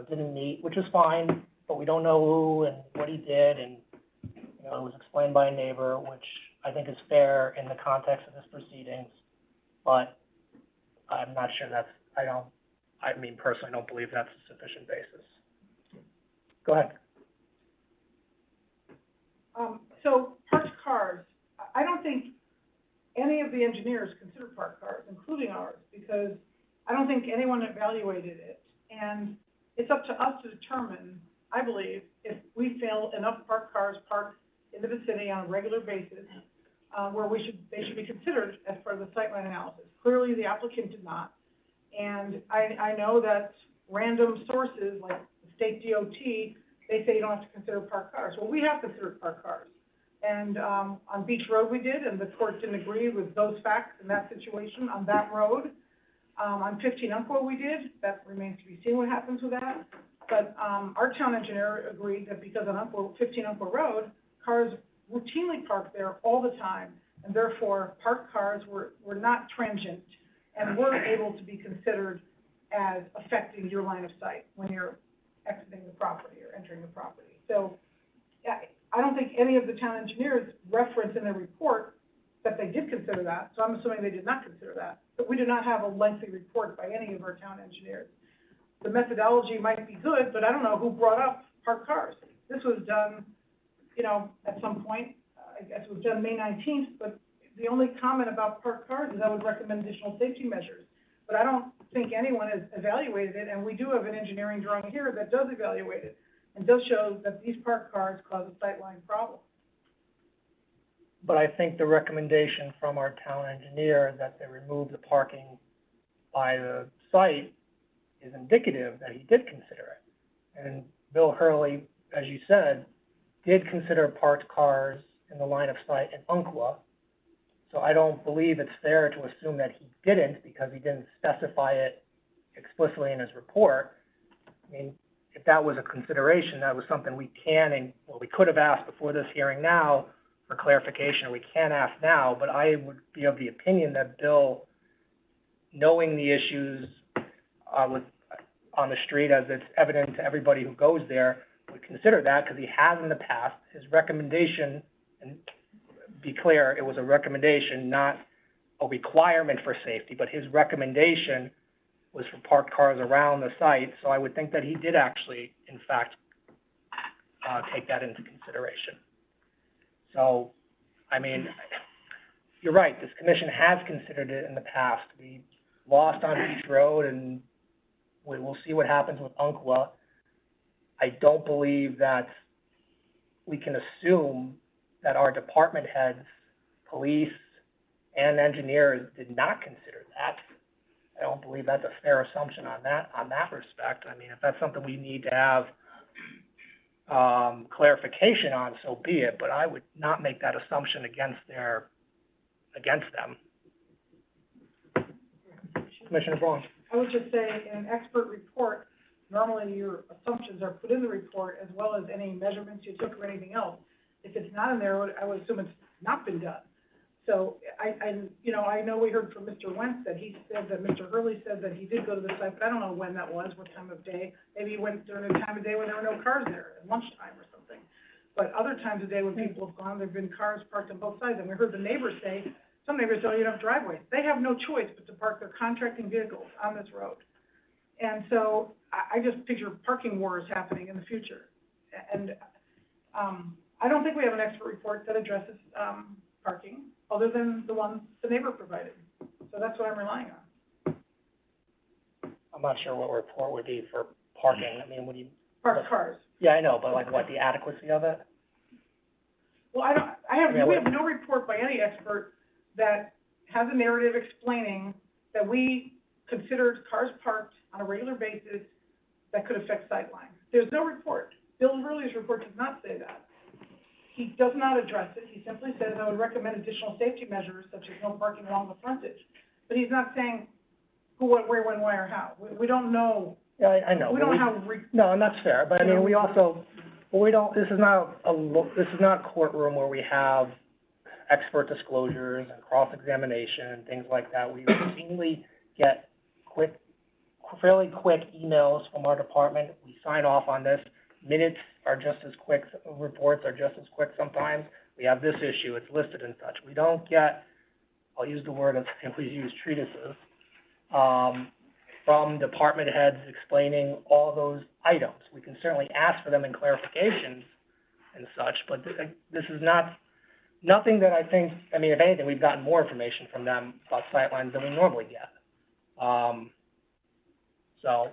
didn't meet, which is fine, but we don't know who and what he did, and, it was explained by a neighbor, which I think is fair in the context of this proceedings, but I'm not sure personally don't believe that's a sufficient basis. Go ahead. So parked cars, I don't think any of the engineers consider parked cars, including ours, because I don't think anyone evaluated it. And it's up to us to determine, I believe, if we feel enough parked cars parked in the vicinity on a regular basis, where they should be considered as part of the sightline analysis. Clearly, the applicant did not. And I know that random sources, like the state DOT, they say you don't have to consider parked cars. Well, we have considered parked cars. And on Beach Road we did, and the court didn't agree with those facts in that situation on that road. On 15 Umpqua we did. That remains to be seen what happens with that. But our town engineer agreed that because on 15 Umpqua Road, cars routinely park there all the time, and therefore parked cars were not transient and were able to be considered as affecting your line of sight when you're exiting the property or entering the property. So I don't think any of the town engineers reference in their report that they did consider that, so I'm assuming they did not consider that. But we did not have a lengthy report by any of our town engineers. The methodology might be good, but I don't know who brought up parked cars. This was done, at some point, I guess it was done May 19th, but the only comment about parked cars is I would recommend additional safety measures. But I don't think anyone has evaluated it, and we do have an engineering drawing here that does evaluate it. and does show that these parked cars cause a sightline problem. But I think the recommendation from our town engineer that they remove the parking by the site is indicative that he did consider it. And Bill Hurley, as you said, did consider parked cars in the line of sight in Umpqua. So I don't believe it's fair to assume that he didn't because he didn't specify it explicitly in his report. I mean, if that was a consideration, that was something we can and, well, we could have asked before this hearing now for clarification, or we can ask now, but I would be of the opinion that Bill, knowing the issues on the street as it's evident to everybody who goes there, would consider that because he has in the past. His recommendation, and be clear, it was a recommendation, not a requirement for safety, but his recommendation was for parked cars around the site, so I would think that he did actually, in fact, take that into consideration. So, I mean, you're right, this commission has considered it in the past. We lost on Beach Road, and we'll see what happens with Umpqua. I don't believe that we can assume that our department heads, police, and engineers did not consider that. I don't believe that's a fair assumption on that respect. I mean, if that's something we need to have clarification on, so be it, but I would not make that assumption against them. Commissioner Braun. I would just say, in an expert report, normally your assumptions are put in the report as well as any measurements you took or anything else. If it's not in there, I would assume it's not been done. So I know we heard from Mr. Wentz that he said that Mr. Hurley said that he did go to the site, but I don't know when that was, what time of day. Maybe he went during a time of day when there were no cars there, at lunchtime or something. But other times of day when people have gone, there've been cars parked on both sides. And we heard the neighbors say, some neighbors don't even have driveways. They have no choice but to park their contracting vehicles on this road. And so I just picture parking wars happening in the future. And I don't think we have an expert report that addresses parking, other than the one the neighbor provided. So that's what I'm relying on. I'm not sure what report would be for parking. I mean, Parked cars. Yeah, I know, but like what, the adequacy of it? Well, we have no report by any expert that has a narrative explaining that we considered cars parked on a regular basis that could affect sightlines. There's no report. Bill Hurley's report does not say that. He does not address it. He simply says, I would recommend additional safety measures such as no parking along the frontage. But he's not saying who, what, where, when, why, or how. We don't know. Yeah, I know. We don't have. No, and that's fair, but I mean, this is not a courtroom where we have expert disclosures and cross-examination and things like that. We routinely get fairly quick emails from our department. We sign off on this. Minutes are just as quick, reports are just as quick sometimes. We have this issue, it's listed and such. We don't get, I'll use the word as we use treatises, from department heads explaining all those items. We can certainly ask for them in clarifications and such, but this is nothing that I think, I mean, if anything, we've gotten more information from them about sightlines than we normally get. So,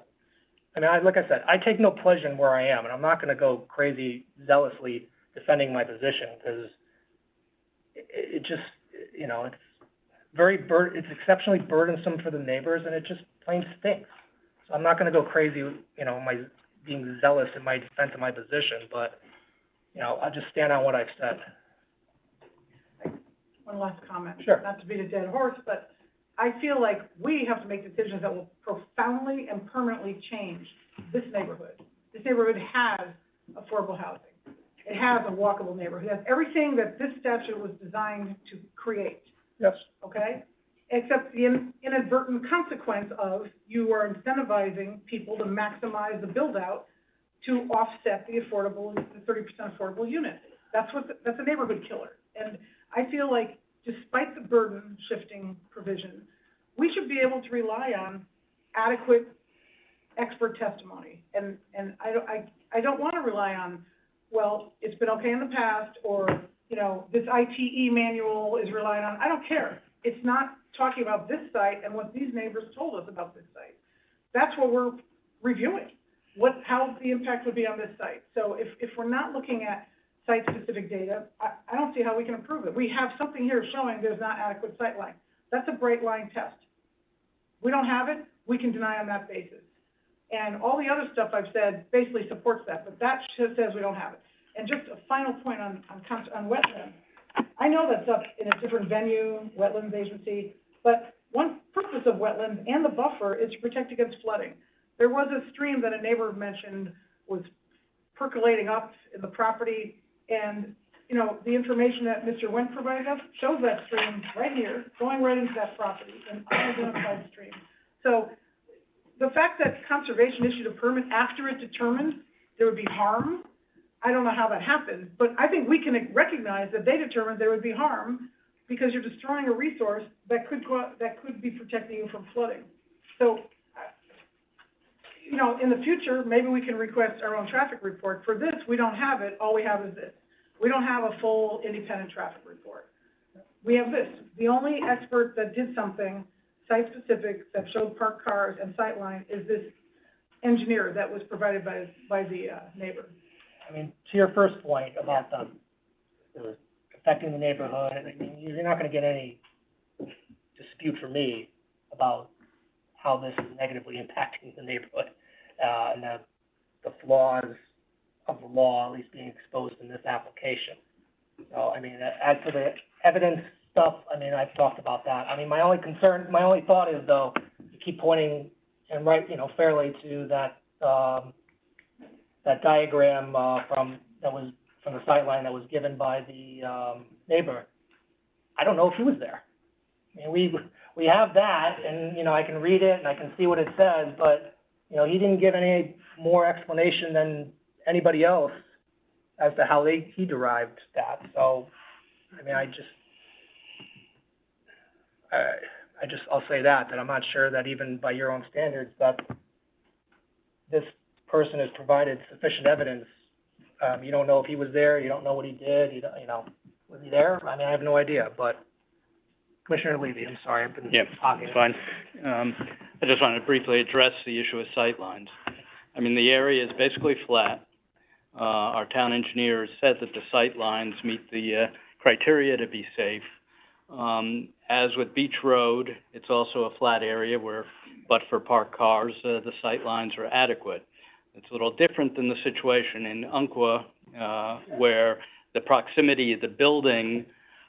I mean, like I said, I take no pleasure in where I am, and I'm not gonna go crazy zealously defending my position, because it just, it's exceptionally burdensome for the neighbors, and it just plain stinks. So I'm not gonna go crazy, being zealous in my defense of my position, but, I'll just stand on what I've said. One last comment. Sure. Not to beat a dead horse, but I feel like we have to make decisions that will profoundly and permanently change this neighborhood. This neighborhood has affordable housing. It has a walkable neighborhood. It has everything that this statute was designed to create. Yes. Okay? Except the inadvertent consequence of you are incentivizing people to maximize the build-out to offset the 30% affordable unit. That's a neighborhood killer. And I feel like, despite the burden shifting provision, we should be able to rely on adequate expert testimony. And I don't want to rely on, well, it's been okay in the past, or, this ITE manual is relying on. I don't care. It's not talking about this site and what these neighbors told us about this site. That's what we're reviewing. how the impact would be on this site. So if we're not looking at site-specific data, I don't see how we can improve it. We have something here showing there's not adequate sight line. That's a bright line test. We don't have it, we can deny on that basis. And all the other stuff I've said basically supports that, but that just says we don't have it. And just a final point on wetlands. I know that's up in a different venue, wetlands agency, but one purpose of wetlands and the buffer is to protect against flooding. There was a stream that a neighbor mentioned was percolating up in the property, and, you know, the information that Mr. Wendt provided us shows that stream right here, going right into that property, an unidentified stream. So the fact that conservation issued a permit after it determined there would be harm, I don't know how that happened, but I think we can recognize that they determined there would be harm because you're destroying a resource that could be protecting you from flooding. So, you know, in the future, maybe we can request our own traffic report. For this, we don't have it. All we have is this. We don't have a full independent traffic report. We have this. The only expert that did something site-specific that showed parked cars and sightline is this engineer that was provided by the neighbor. I mean, to your first point about the affecting the neighborhood, I mean, you're not gonna get any dispute from me about how this is negatively impacting the neighborhood, and the flaws of the law at least being exposed in this application. So, I mean, as for the evidence stuff, I mean, I've talked about that. I mean, my only thought is, though, you keep pointing, and right, you know, fairly to that, that diagram, from the sightline that was given by the, neighbor. I don't know if he was there. I mean, we have that, and, you know, I can read it and I can see what it says, but, you know, he didn't give any more explanation than anybody else as to how he derived that. So, I mean, I'll say that I'm not sure that even by your own standards that this person has provided sufficient evidence. You don't know if he was there, you don't know what he did, you know, was he there? I mean, I have no idea, but Commissioner Levy, I'm sorry, I've been talking. Yeah, fine. I just wanted to briefly address the issue of sightlines. I mean, the area is basically flat. Our town engineer said that the sightlines meet the criteria to be safe. As with Beach Road, it's also a flat area where, but for parked cars, the sightlines are adequate. It's a little different than the situation in Umpqua, where the proximity of the building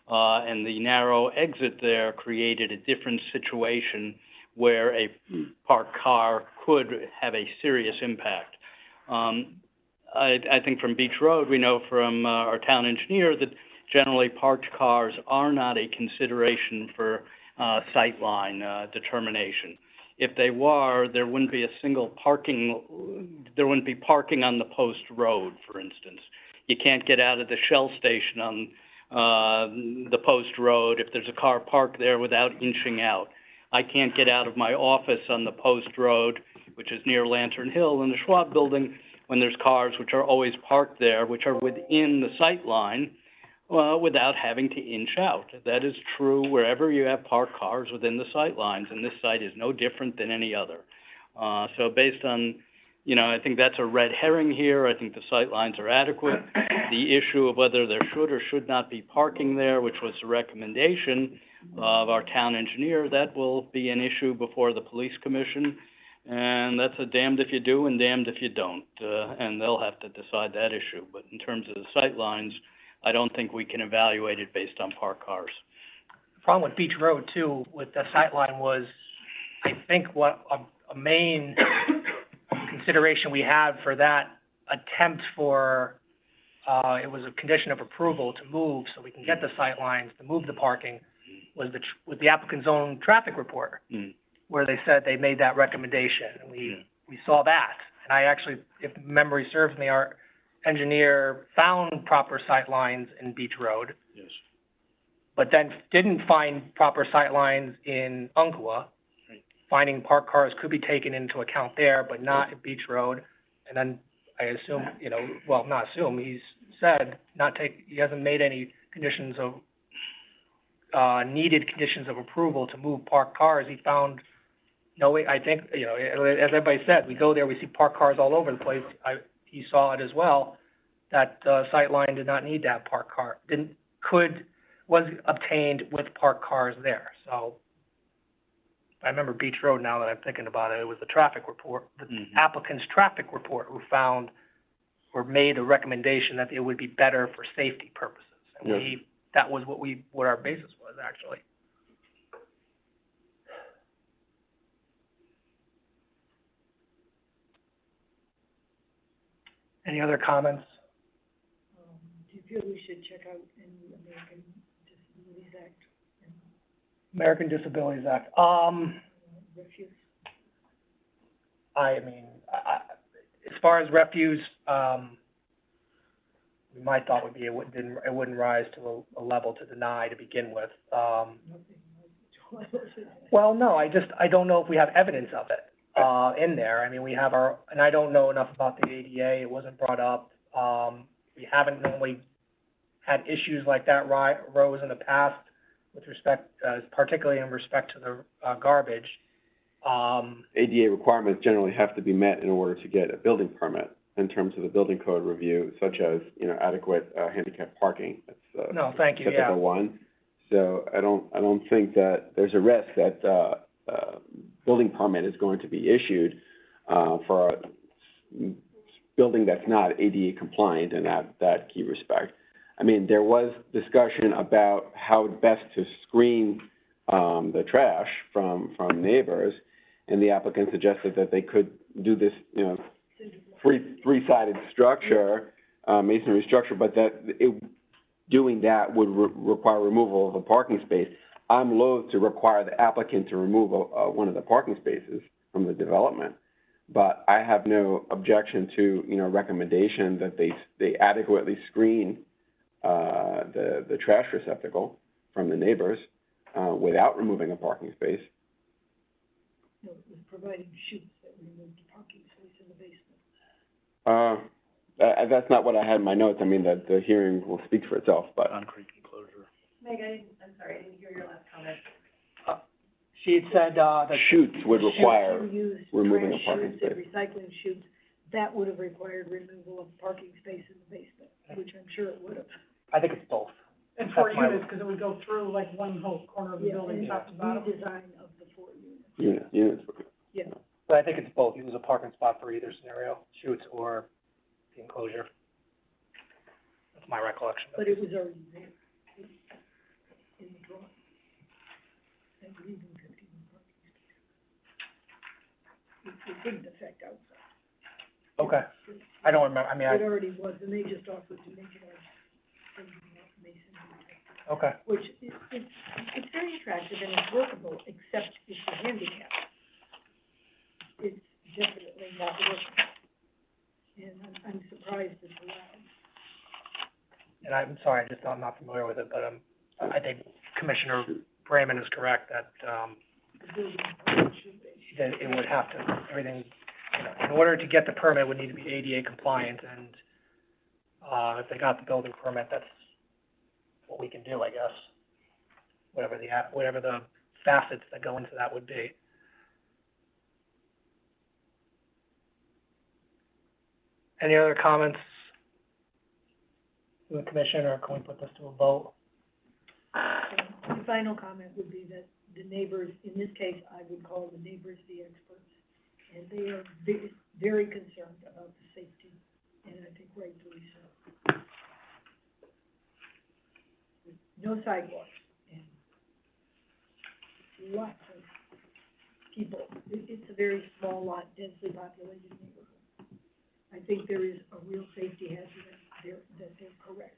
and the narrow exit there created a different situation where a parked car could have a serious impact. I think from Beach Road, we know from our town engineer that generally parked cars are not a consideration for sightline determination. If they were, there wouldn't be parking on the post road, for instance. You can't get out of the Shell station on the post road if there's a car parked there without inching out. I can't get out of my office on the post road, which is near Lantern Hill in the Schwab building, when there's cars which are always parked there, which are within the sight line, without having to inch out. That is true wherever you have parked cars within the sight lines, and this site is no different than any other. So based on, you know, I think that's a red herring here. I think the sight lines are adequate. The issue of whether there should or should not be parking there, which was the recommendation of our town engineer, that will be an issue before the police commission. And that's a damned if you do and damned if you don't. And they'll have to decide that issue. But in terms of the sight lines, I don't think we can evaluate it based on parked cars. The problem with Beach Road, too, with the sightline was, I think what a main consideration we had for that attempt for, it was a condition of approval to move so we can get the sightlines, to move the parking, was the applicant's own traffic report, where they said they made that recommendation. And we saw that. And I actually, if memory serves me, our engineer found proper sight lines in Beach Road. Yes. But then didn't find proper sight lines in Umpqua. Right. Finding parked cars could be taken into account there, but not at Beach Road. And then I assume, you know, well, not assume, he's said he hasn't made any conditions of, needed conditions of approval to move parked cars. He found No, I think, you know, as everybody said, we go there, we see parked cars all over the place. He saw it as well, that, sight line did not need to have parked car, was obtained with parked cars there, so. I remember Beach Road now that I'm thinking about it, it was the traffic report, the applicant's traffic report who found, or made a recommendation that it would be better for safety purposes. And that was what our basis was, actually. Any other comments? Do you feel we should check out any American Disabilities Act and American Disabilities Act, refuse? I mean, as far as refuse, my thought would be it wouldn't rise to a level to deny to begin with. Well, no, I don't know if we have evidence of it, in there. I mean, we have and I don't know enough about the ADA, it wasn't brought up. We haven't normally had issues like that rose in the past with respect, particularly in respect to the, garbage. ADA requirements generally have to be met in order to get a building permit in terms of the building code review, such as, you know, adequate, handicap parking. That's, No, thank you, typical one. So I don't think that there's a risk that, building permit is going to be issued, for a building that's not ADA compliant in that key respect. I mean, there was discussion about how best to screen, the trash from neighbors, and the applicant suggested that they could do this, you know, three-sided structure, masonry structure, but that doing that would require removal of a parking space. I'm loath to require the applicant to remove one of the parking spaces from the development, but I have no objection to, you know, recommendation that they adequately screen the trash receptacle from the neighbors without removing a parking space. No, it was providing chutes that removed the parking space in the basement. That's not what I had in my notes. I mean, that the hearing will speak for itself, but. Concrete enclosure. Meg, I'm sorry, I didn't hear your last comment. She had said, the Chutes would require If you used removing a trash parking chutes and space. recycling chutes, that would have required removal of parking space in the basement, which I'm sure it would have. I think it's both. And 4 That's my- units, because it would go through like one whole corner of the building, top to bottom. Redesign of the 4 units. Units. Yeah. But I think it's both. Use a parking spot for either scenario, chutes or the enclosure. That's my recollection. But it was already there in the drawing. And leaving 51 parking spaces. It didn't affect outside. Okay. I don't remember, I mean, It already was, and they just offered to make it masonry. okay. Which it's very attractive and it's workable, except if you're handicapped. It's definitely not workable. And I'm surprised it's allowed. And I'm sorry, I'm not familiar with it, but, I think Commissioner Brayman is correct that, The building permit should be. that it would have to, everything, you know, in order to get the permit, it would need to be ADA compliant, and, if they got the building permit, that's what we can do, I guess. Whatever the facets that go into that would be. Any other comments from the commission, or can we put this to a vote? So the final comment would be that the neighbors, in this case, I would call the neighbors the experts, and they are very concerned about the safety, and I think rightfully so. With no sidewalks and lots of people. It's a very small lot, densely populated neighborhood. I think there is a real safety hazard there, that they're correct.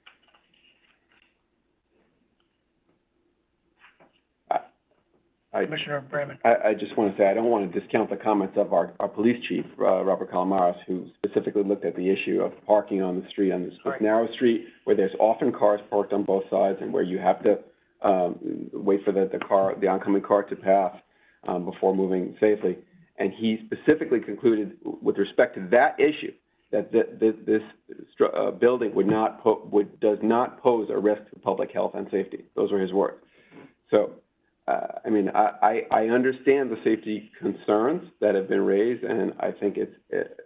Commissioner Brayman. I just want to say, I don't want to discount the comments of our police chief, Robert Calamares, who specifically looked at the issue of parking on the street, on this Right. narrow street, where there's often cars parked on both sides, and where you have to, wait for the oncoming car to pass, before moving safely. And he specifically concluded, with respect to that issue, that this building does not pose a risk to public health and safety. Those were his words. So, I mean, I understand the safety concerns that have been raised, and I think it's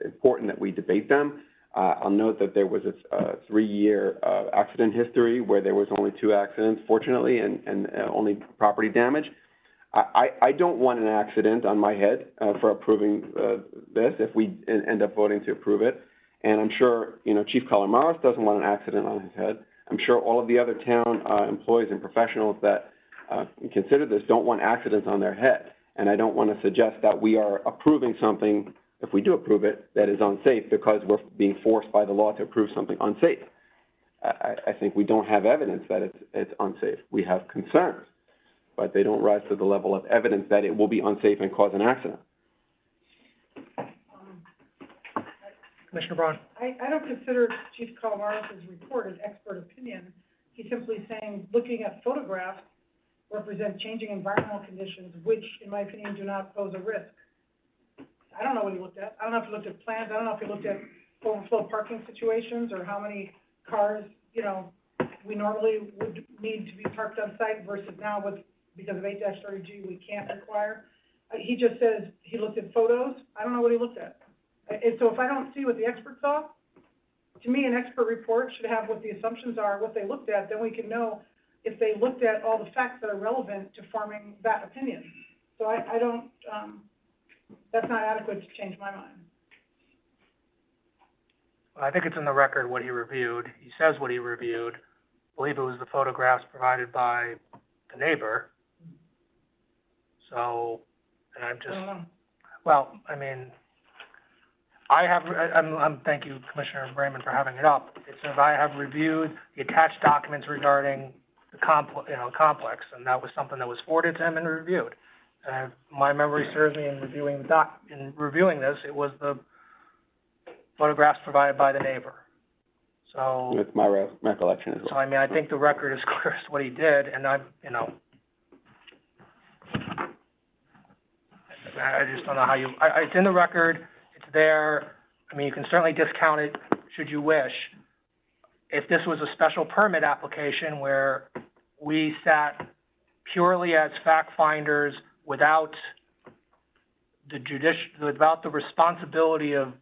important that we debate them. I'll note that there was a 3-year accident history where there was only 2 accidents, fortunately, and only property damage. I don't want an accident on my head for approving this if we end up voting to approve it. And I'm sure, you know, Chief Colomaris doesn't want an accident on his head. I'm sure all of the other town employees and professionals that consider this don't want accidents on their head. And I don't want to suggest that we are approving something, if we do approve it, that is unsafe because we're being forced by the law to approve something unsafe. I think we don't have evidence that it's unsafe. We have concerns, but they don't rise to the level of evidence that it will be unsafe and cause an accident. Commissioner Braun? I don't consider Chief Colomaris' report an expert opinion. He's simply saying, looking at photographs represent changing environmental conditions, which, in my opinion, do not pose a risk. I don't know what he looked at. I don't know if he looked at plans. I don't know if he looked at overflow parking situations or how many cars, you know, we normally would need to be parked on site versus now because of 8-30G, we can't require. He just says he looked at photos. I don't know what he looked at. And so if I don't see what the experts saw, to me, an expert report should have what the assumptions are, what they looked at, then we can know if they looked at all the facts that are relevant to forming that opinion. So I don't, that's not adequate to change my mind. I think it's in the record what he reviewed. He says what he reviewed. I believe it was the photographs provided by the neighbor. So, and I'm I don't know. well, I mean, thank you, Commissioner Brayman, for having it up. It says I have reviewed the attached documents regarding the complex, and that was something that was forwarded to him and reviewed. And if my memory serves me in reviewing this, it was the photographs provided by the neighbor. So It's my recollection as well. So I mean, I think the record is clear as to what he did, and I just don't know how it's in the record. It's there. I mean, you can certainly discount it should you wish. If this was a special permit application where we sat purely as fact finders without the responsibility of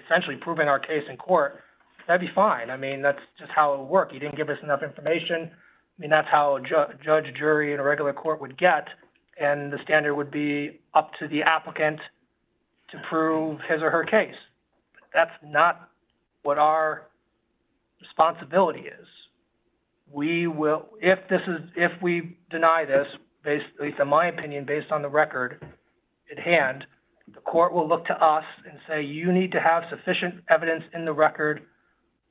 essentially proving our case in court, that'd be fine. I mean, that's just how it would work. He didn't give us enough information. I mean, that's how a judge, jury, in a regular court would get, and the standard would be up to the applicant to prove his or her case. But that's not what our responsibility is. We will, if we deny this, at least in my opinion, based on the record at hand, the court will look to us and say, you need to have sufficient evidence in the record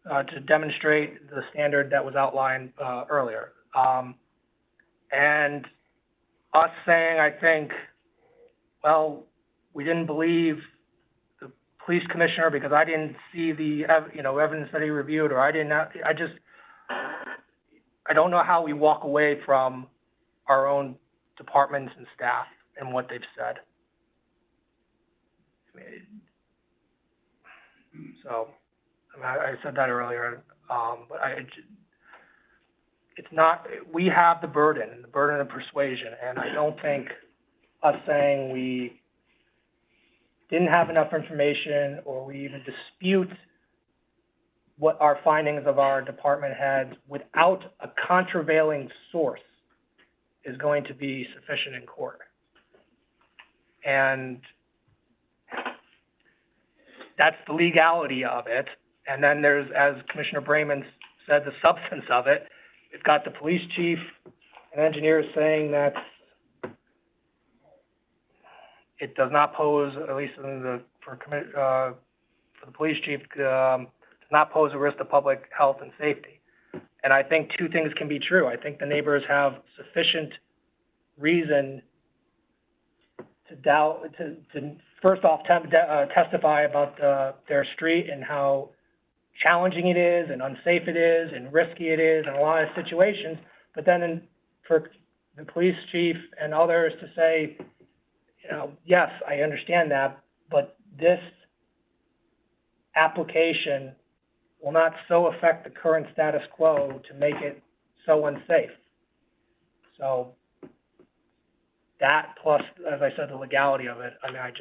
to demonstrate the standard that was outlined earlier. And us saying, I think, well, we didn't believe the police commissioner because I didn't see the evidence that he reviewed, or I don't know how we walk away from our own departments and staff and what they've said. So, I mean, I said that earlier, but it's not, we have the burden of persuasion, and I don't think us saying we didn't have enough information or we even dispute what our findings of our department heads without a contravailing source is going to be sufficient in court. And that's the legality of it. And then there's, as Commissioner Brayman said, the substance of it. We've got the police chief and engineers saying that it does not pose, at least for the police chief, does not pose a risk to public health and safety. And I think two things can be true. I think the neighbors have sufficient reason to doubt, to first off testify about their street and how challenging it is and unsafe it is and risky it is in a lot of situations. But then for the police chief and others to say, yes, I understand that, but this application will not so affect the current status quo to make it so unsafe. So that plus, as I said, the legality of it, I mean, I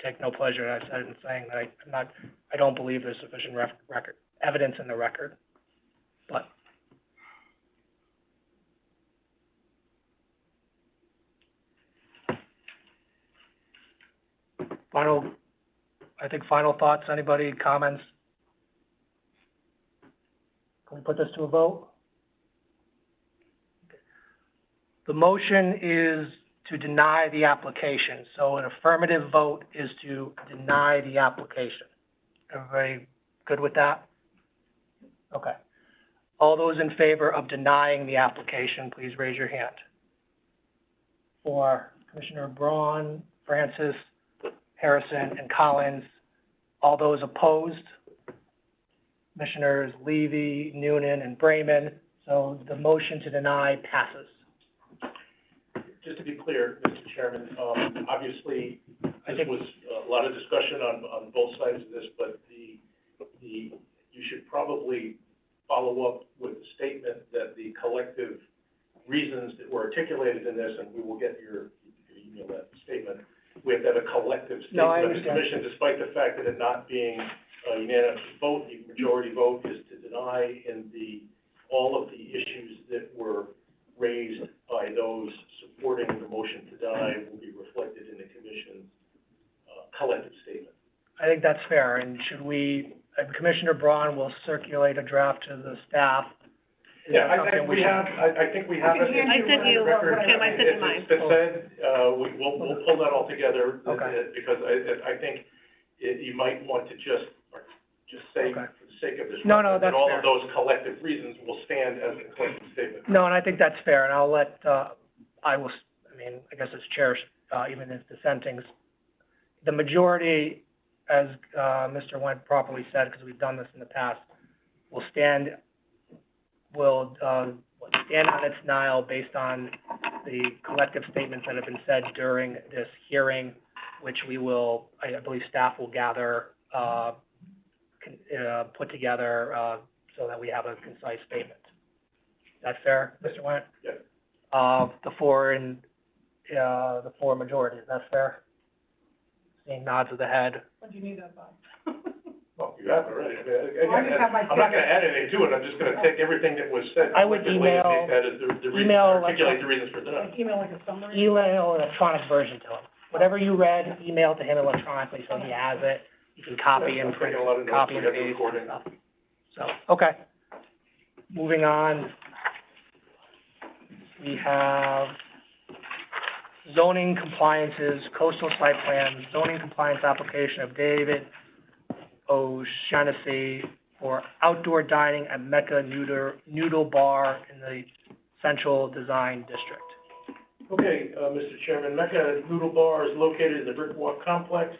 take no pleasure, as I said, in saying that I don't believe there's sufficient evidence in the record, but. Final thoughts, anybody, comments? Can we put this to a vote? The motion is to deny the application, so an affirmative vote is to deny the application. Everybody good with that? Okay. All those in favor of denying the application, please raise your hand. For Commissioner Braun, Francis, Harrison, and Collins, all those opposed, Commissioners Levy, Noonan, and Brayman, so the motion to deny passes. Just to be clear, Mr. Chairman, obviously, this was a lot of discussion on both sides of this, but you should probably follow up with the statement that the collective reasons that were articulated in this, and we will get your email that statement, we have to have a collective statement of the commission, despite the fact that it not being a unanimous vote, the majority vote is to deny, and all of the issues that were raised by those supporting the motion to deny will be reflected in the commission's collective statement. I think that's fair, and Commissioner Braun will circulate a draft to the staff. Yeah, I think we have it. I sent you, Kim, I sent you mine. It's been said, we'll pull that all together. Okay. Because I think you might want to just say, Okay. for the sake of this, No, that's that all fair. of those collective reasons will stand as a collective statement. No, and I think that's fair, and I'll let, I guess as chair, even as dissenting, the majority, as, Mr. Went properly said, because we've done this in the past, will stand on its denial based on the collective statements that have been said during this hearing, which we will, I believe staff will gather, put together, so that we have a concise statement. Is that fair, Mr. Went? Yeah. The four majority, is that fair? Seeing nods of the head. When do you need that by? Well, you have it already. I mean, Well, I just have my I'm not gonna add anything to it, I'm just gonna take everything that was said. I would collectively and email- make that as the reason, email, articulate the reasons for denial. Like email like a summary? Email electronic version to him. Whatever you read, email to him electronically so he has it. You can copy and I'm print, taking a lot of notes. copy and We got the paste recording. and stuff. So, okay. Moving on. We have zoning compliances, coastal site plan, zoning compliance application of David O'Shaughnessy for outdoor dining at Mecca Noodle Bar in the Central Design District. Okay, Mr. Chairman, Mecca Noodle Bar is located in the Brickwalk Complex,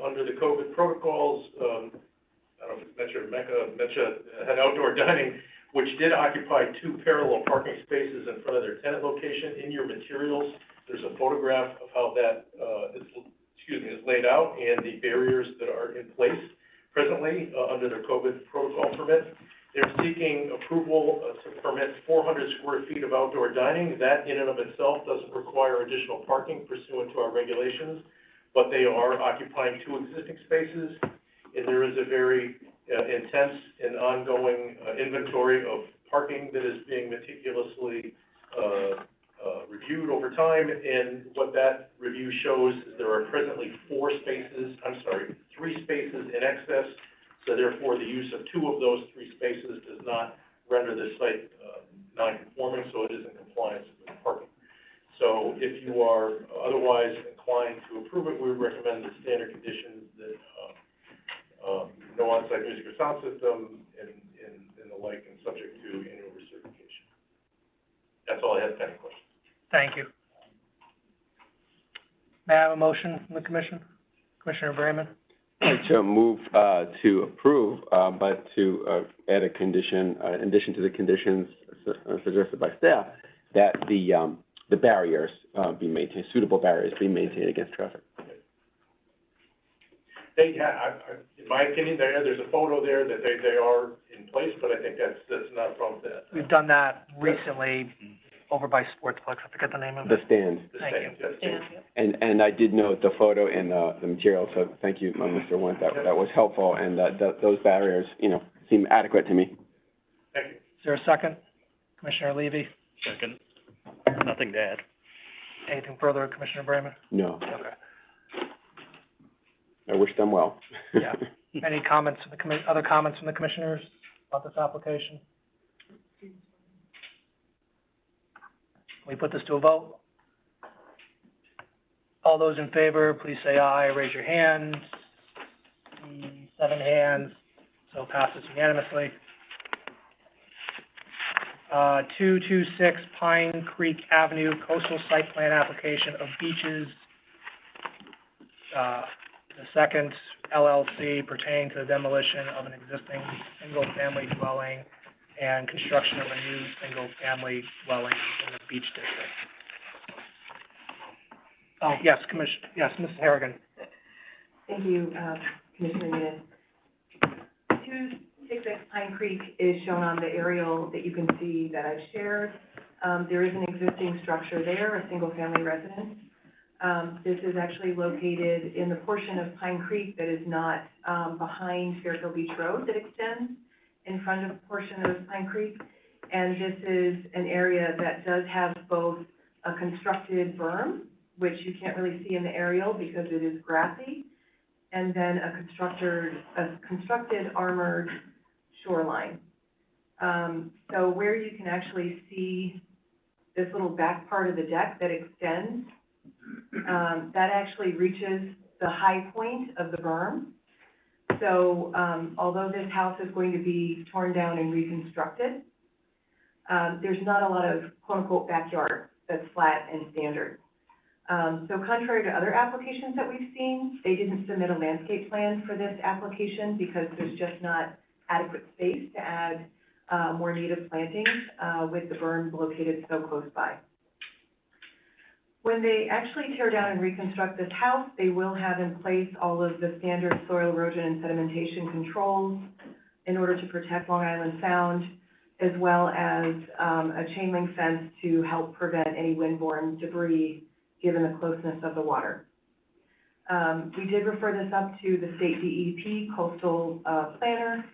under the COVID protocols. I don't know if it's mentioned, Mecca had outdoor dining, which did occupy 2 parallel parking spaces in front of their tenant location. In your materials, there's a photograph of how that, is laid out and the barriers that are in place presently, under their COVID protocol permit. They're seeking approval to permit 400 square feet of outdoor dining. That in and of itself doesn't require additional parking pursuant to our regulations, but they are occupying 2 existing spaces, and there is a very intense and ongoing inventory of parking that is being meticulously reviewed over time, and what that review shows is there are presently 3 spaces in excess. So therefore, the use of 2 of those 3 spaces does not render the site non-conforming, so it is in compliance with parking. So if you are otherwise inclined to approve it, we would recommend the standard conditions that no on-site music or sound system and the like, and subject to annual recertification. That's all I have. Any questions? Thank you. May I have a motion from the commission? Commissioner Brayman? I'd like to move to approve, but to add a condition, in addition to the conditions suggested by staff, that the barriers be maintained, suitable barriers be maintained against traffic. In my opinion, there's a photo there that they are in place, but I think that's not a problem with that. We've done that recently over by Sportsplex, I forget the name of The it. stand. Thank you. Yes, Yeah. And I did note the photo in the material, so thank you, Mr. Went, that was helpful, and those barriers, you know, seem adequate to me. Thank you. Is there a second? Commissioner Levy, Second. Nothing to add. anything further, Commissioner Brammer? No, Okay. I wish them well. Yeah. Any comments from the other comments from the commissioners about this application? Can we put this to a vote? All those in favor, please say aye, raise your hands. 7 hands, so passes unanimously. 226 Pine Creek Avenue Coastal Site Plan Application of Beaches, the second LLC pertaining to the demolition of an existing single-family dwelling and construction of a new single-family dwelling in the Beach District. Oh, yes, yes, Mrs. Harrigan. Thank you, Commissioner Nunes. 266 Pine Creek is shown on the aerial that you can see that I've shared. There is an existing structure there, a single-family residence. This is actually located in the portion of Pine Creek that is not behind Fairfield Beach Road that extends in front of a portion of Pine Creek. And this is an area that does have both a constructed berm, which you can't really see in the aerial because it is grassy, and then a constructed armored shoreline. So where you can actually see this little back part of the deck that extends, that actually reaches the high point of the berm. So although this house is going to be torn down and reconstructed, there's not a lot of quote-unquote backyard that's flat and standard. So contrary to other applications that we've seen, they didn't submit a landscape plan for this application because there's just not adequate space to add more native plantings with the berm located so close by. When they actually tear down and reconstruct this house, they will have in place all of the standard soil erosion and sedimentation controls in order to protect Long Island Sound, as well as a chain link fence to help prevent any windborne debris given the closeness of the water. We did refer this up to the state DEP coastal planner,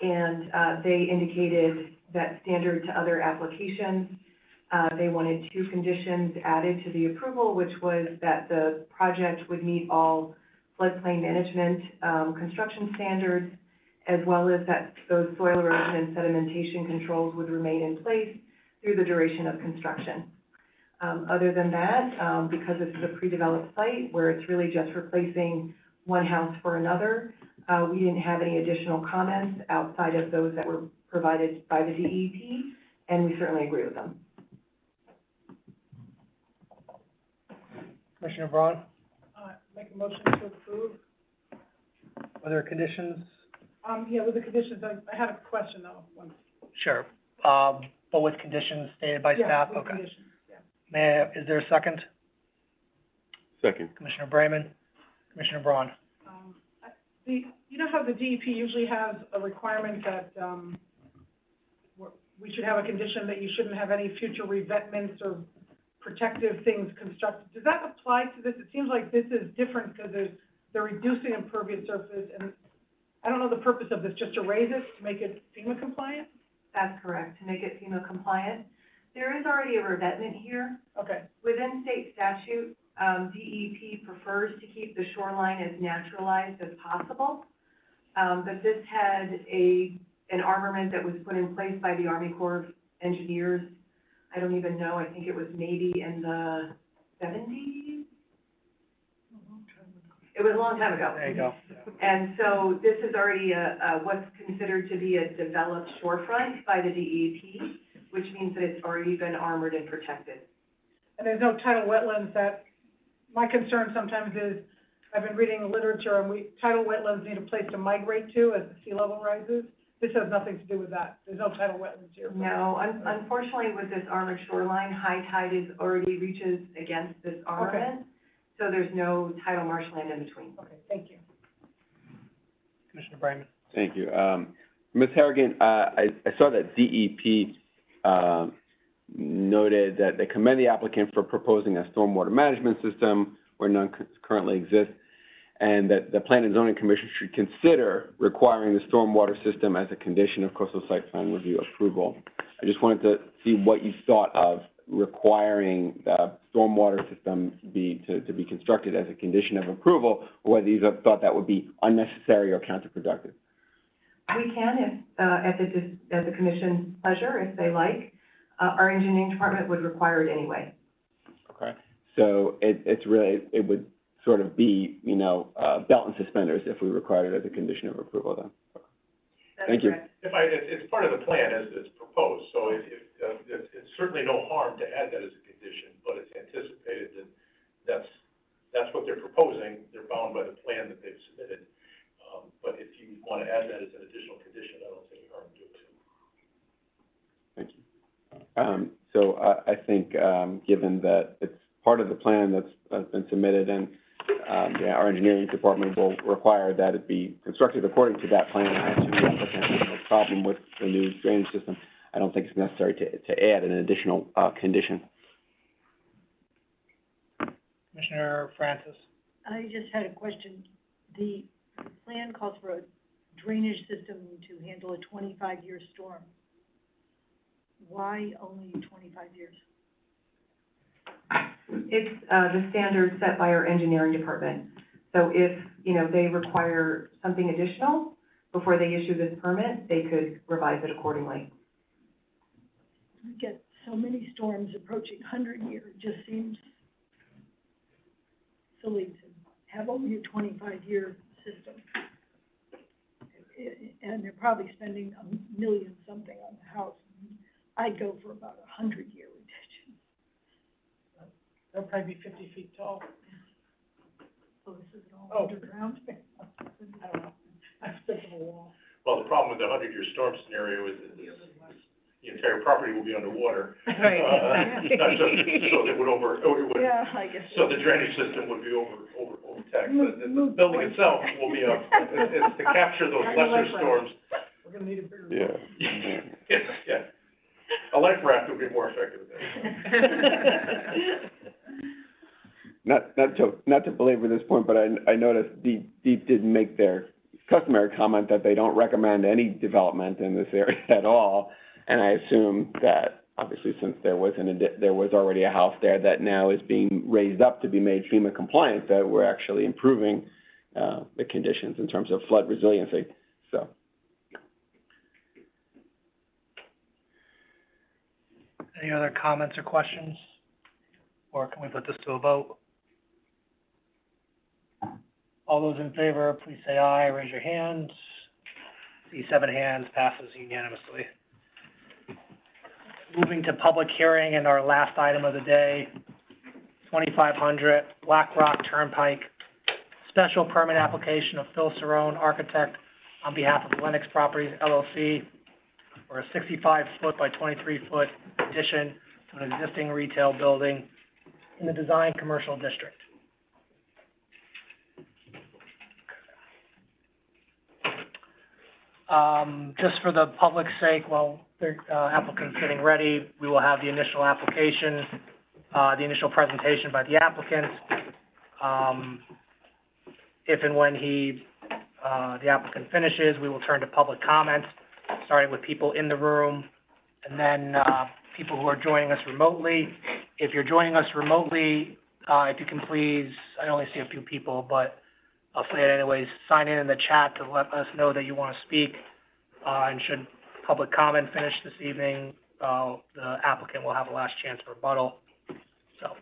and they indicated that standard to other applications, they wanted 2 conditions added to the approval, which was that the project would meet all floodplain management construction standards, as well as that those soil erosion and sedimentation controls would remain in place through the duration of construction. Other than that, because this is a pre-developed site where it's really just replacing one house for another, we didn't have any additional comments outside of those that were provided by the DEP, and we certainly agree with them. Commissioner Braun, Make a motion to approve. are there conditions? Yeah, with the conditions, I had a question though, once. Sure. But with conditions stated by staff? Yeah, with Okay. conditions, yeah. Is there a second? Second. Commissioner Brammer? Commissioner Braun? You know how the DEP usually has a requirement that, we should have a condition that you shouldn't have any future revetments or protective things constructed. Does that apply to this? It seems like this is different because they're reducing impervious surface, and I don't know the purpose of this, just to raise it, to make it FEMA compliant? That's correct, to make it FEMA compliant. There is already a revetment here. Okay, Within state statute, DEP prefers to keep the shoreline as naturalized as possible. But this had an armament that was put in place by the Army Corps of Engineers. I don't even know, I think it was maybe in the 70s? It was a long time ago. There you go. And so this is already what's considered to be a developed shorefront by the DEP, which means that it's already been armored and protected. and there's no tidal wetlands that, my concern sometimes is, I've been reading the literature, and tidal wetlands need a place to migrate to as the sea level rises. This has nothing to do with that. There's no tidal wetlands here. No, unfortunately, with this armored shoreline, high tide already reaches against this armament, so there's no tidal marshland in between. Okay, thank you. Commissioner Brammer? Thank you. Ms. Harrigan, I saw that DEP noted that they commend the applicant for proposing a stormwater management system where none currently exists, and that the Plan and Zoning Commission should consider requiring the stormwater system as a condition of coastal site plan review approval. I just wanted to see what you thought of requiring the stormwater system to be constructed as a condition of approval, or whether you thought that would be unnecessary or counterproductive. We can, if, at the commission's pleasure, if they like. Our engineering department would require it anyway. Okay. So it's really, it would sort of be, you know, belt and suspenders if we required it as a condition of approval then. Thank you. It's part of the plan as it's proposed, so it's certainly no harm to add that as a condition, but it's anticipated that that's what they're proposing. They're bound by the plan that they've submitted. But if you want to add that as an additional condition, I don't think you harm to do it too. Thank you. So I think, given that it's part of the plan that's been submitted, and our engineering department will require that it be constructed according to that plan, I assume the applicant has no problem with the new drainage system. I don't think it's necessary to add an additional condition. Commissioner Francis? I just had a question. The plan calls for a drainage system to handle a 25-year storm. Why only 25 years? It's the standard set by our engineering department. So if, you know, they require something additional before they issue this permit, they could revise it accordingly. We get so many storms approaching 100 years. It just seems silly to have only a 25-year system. And they're probably spending $1 million something on the house. I'd go for about 100-year retention. They'll probably be 50 feet tall. So this is all underground? I don't know. I'm sick of a wall. Well, the problem with the 100-year storm scenario is that the entire property will be underwater. Right. Not just, so it would, Yeah, I guess. so the drainage system would be overtaxed. But the building itself will be it's to capture those lesser storms. We're gonna need a bigger. Yeah. Yeah. A life raft would be more effective than Not to belabor this point, but I noticed Deep did make their customary comment that they don't recommend any development in this area at all. And I assume that obviously since there was already a house there that now is being raised up to be made FEMA compliant, that we're actually improving the conditions in terms of flood resiliency. So. Any other comments or questions? Or can we put this to a vote? All those in favor, please say aye, raise your hands. See 7 hands, passes unanimously. Moving to public hearing and our last item of the day, 2500 Black Rock Turnpike, special permit application of Phil Cerrone, architect, on behalf of Lennox Properties LLC, for a 65-foot by 23-foot addition to an existing retail building in the design commercial district. Just for the public's sake, while the applicant's getting ready, we will have the initial application, the initial presentation by the applicant. If and when the applicant finishes, we will turn to public comments, starting with people in the room, and then people who are joining us remotely. If you're joining us remotely, if you can please, I only see a few people, but I'll say it anyways, sign in the chat to let us know that you want to speak. And should public comment finish this evening, the applicant will have a last chance for rebuttal. So.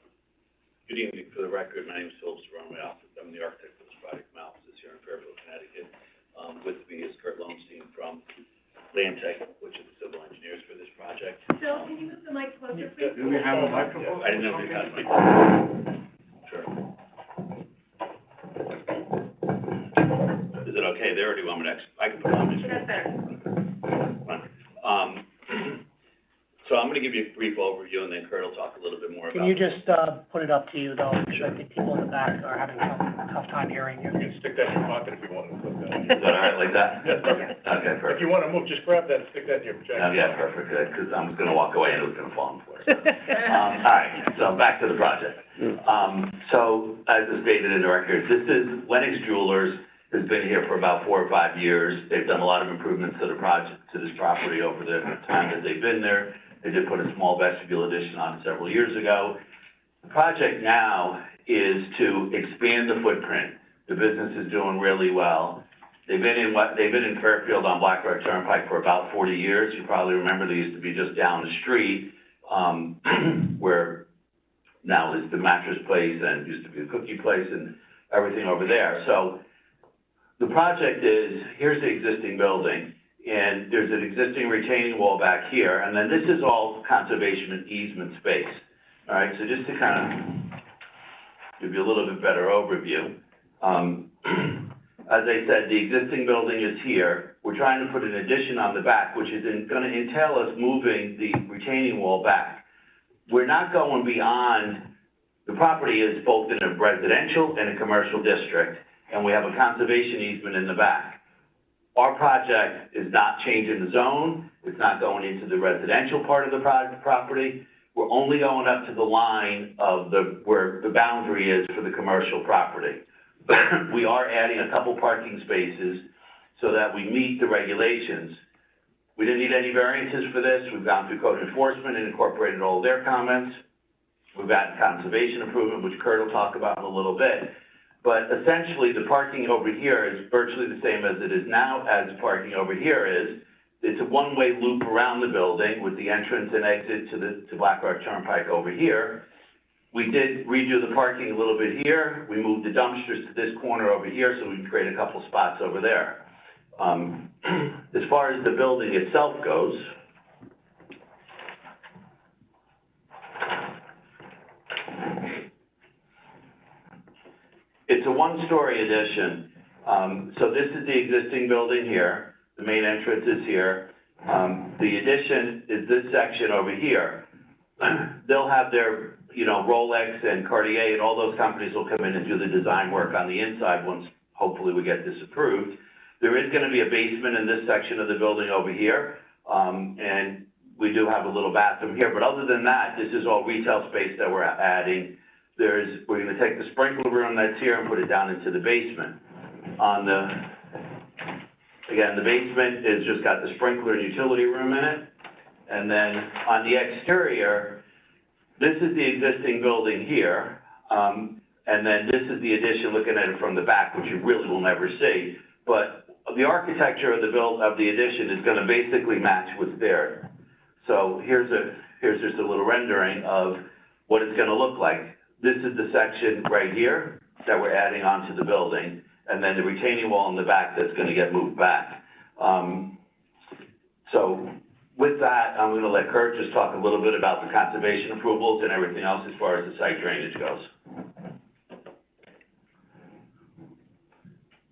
Good evening. For the record, my name is Phil Cerrone. I'm the architect for this project. My office is here in Fairfield, Connecticut. With me is Kurt Lowenstein from Landtech, which is the civil engineers for this project. Phil, can you move the mic closer, please? Do we have a microphone? I didn't know if you had a microphone. Sure. Is it okay there, or do you want me to I can put it on this? That's better. So I'm going gonna give you a brief overview, and then Kurt will talk a little bit more about. Can you just, put it up to you though, because I think people in the back are having a tough time hearing you. You can stick that in your pocket if you want to put that. Is that all right like that? Yes, perfect. Okay, If perfect. you want to move, just grab that and stick that in your projector. Oh, yeah, perfect, good, because I'm just gonna walk away and it was gonna fall on the floor. All right, so back to the project. So, as is stated in the record, this is Lennox Jewelers, has been here for about 4 or 5 years. They've done a lot of improvements to the project, to this property over the time that they've been there. They did put a small vestibule addition on several years ago. The project now is to expand the footprint. The business is doing really well. They've been in Fairfield on Black Rock Turnpike for about 40 years. You probably remember they used to be just down the street, where now is the mattress place and used to be the cookie place and everything over there. So the project is, here's the existing building, and there's an existing retaining wall back here, and then this is all conservation and easement space. All right, so just to kind of give you a little bit better overview, as I said, the existing building is here. We're trying to put an addition on the back, which is gonna entail us moving the retaining wall back. We're not going beyond, the property is both in a residential and a commercial district, and we have a conservation easement in the back. Our project is not changing the zone, it's not going into the residential part of the property. We're only going up to the line of where the boundary is for the commercial property. We are adding a couple parking spaces so that we meet the regulations. We didn't need any variances for this. We've gone through code enforcement and incorporated all of their comments. We've got conservation improvement, which Kurt will talk about in a little bit. But essentially, the parking over here is virtually the same as it is now, as parking over here is. It's a one-way loop around the building with the entrance and exit to Black Rock Turnpike over here. We did redo the parking a little bit here. We moved the dumpsters to this corner over here so we can create a couple spots over there. As far as the building itself goes, it's a one-story addition. So this is the existing building here. The main entrance is here. The addition is this section over here. They'll have their, Rolex and Cartier and all those companies will come in and do the design work on the inside once hopefully we get this approved. There is gonna be a basement in this section of the building over here. And we do have a little bathroom here, but other than that, this is all retail space that we're adding. We're gonna take the sprinkler room that's here and put it down into the basement. Again, the basement is just got the sprinkler and utility room in it. And then on the exterior, this is the existing building here. And then this is the addition, looking at it from the back, which you really will never see. But the architecture of the addition is gonna basically match what's there. So here's just a little rendering of what it's gonna look like. This is the section right here that we're adding onto the building, and then the retaining wall in the back that's gonna get moved back. So with that, I'm gonna let Kurt just talk a little bit about the conservation approvals and everything else as far as the site drainage goes. Do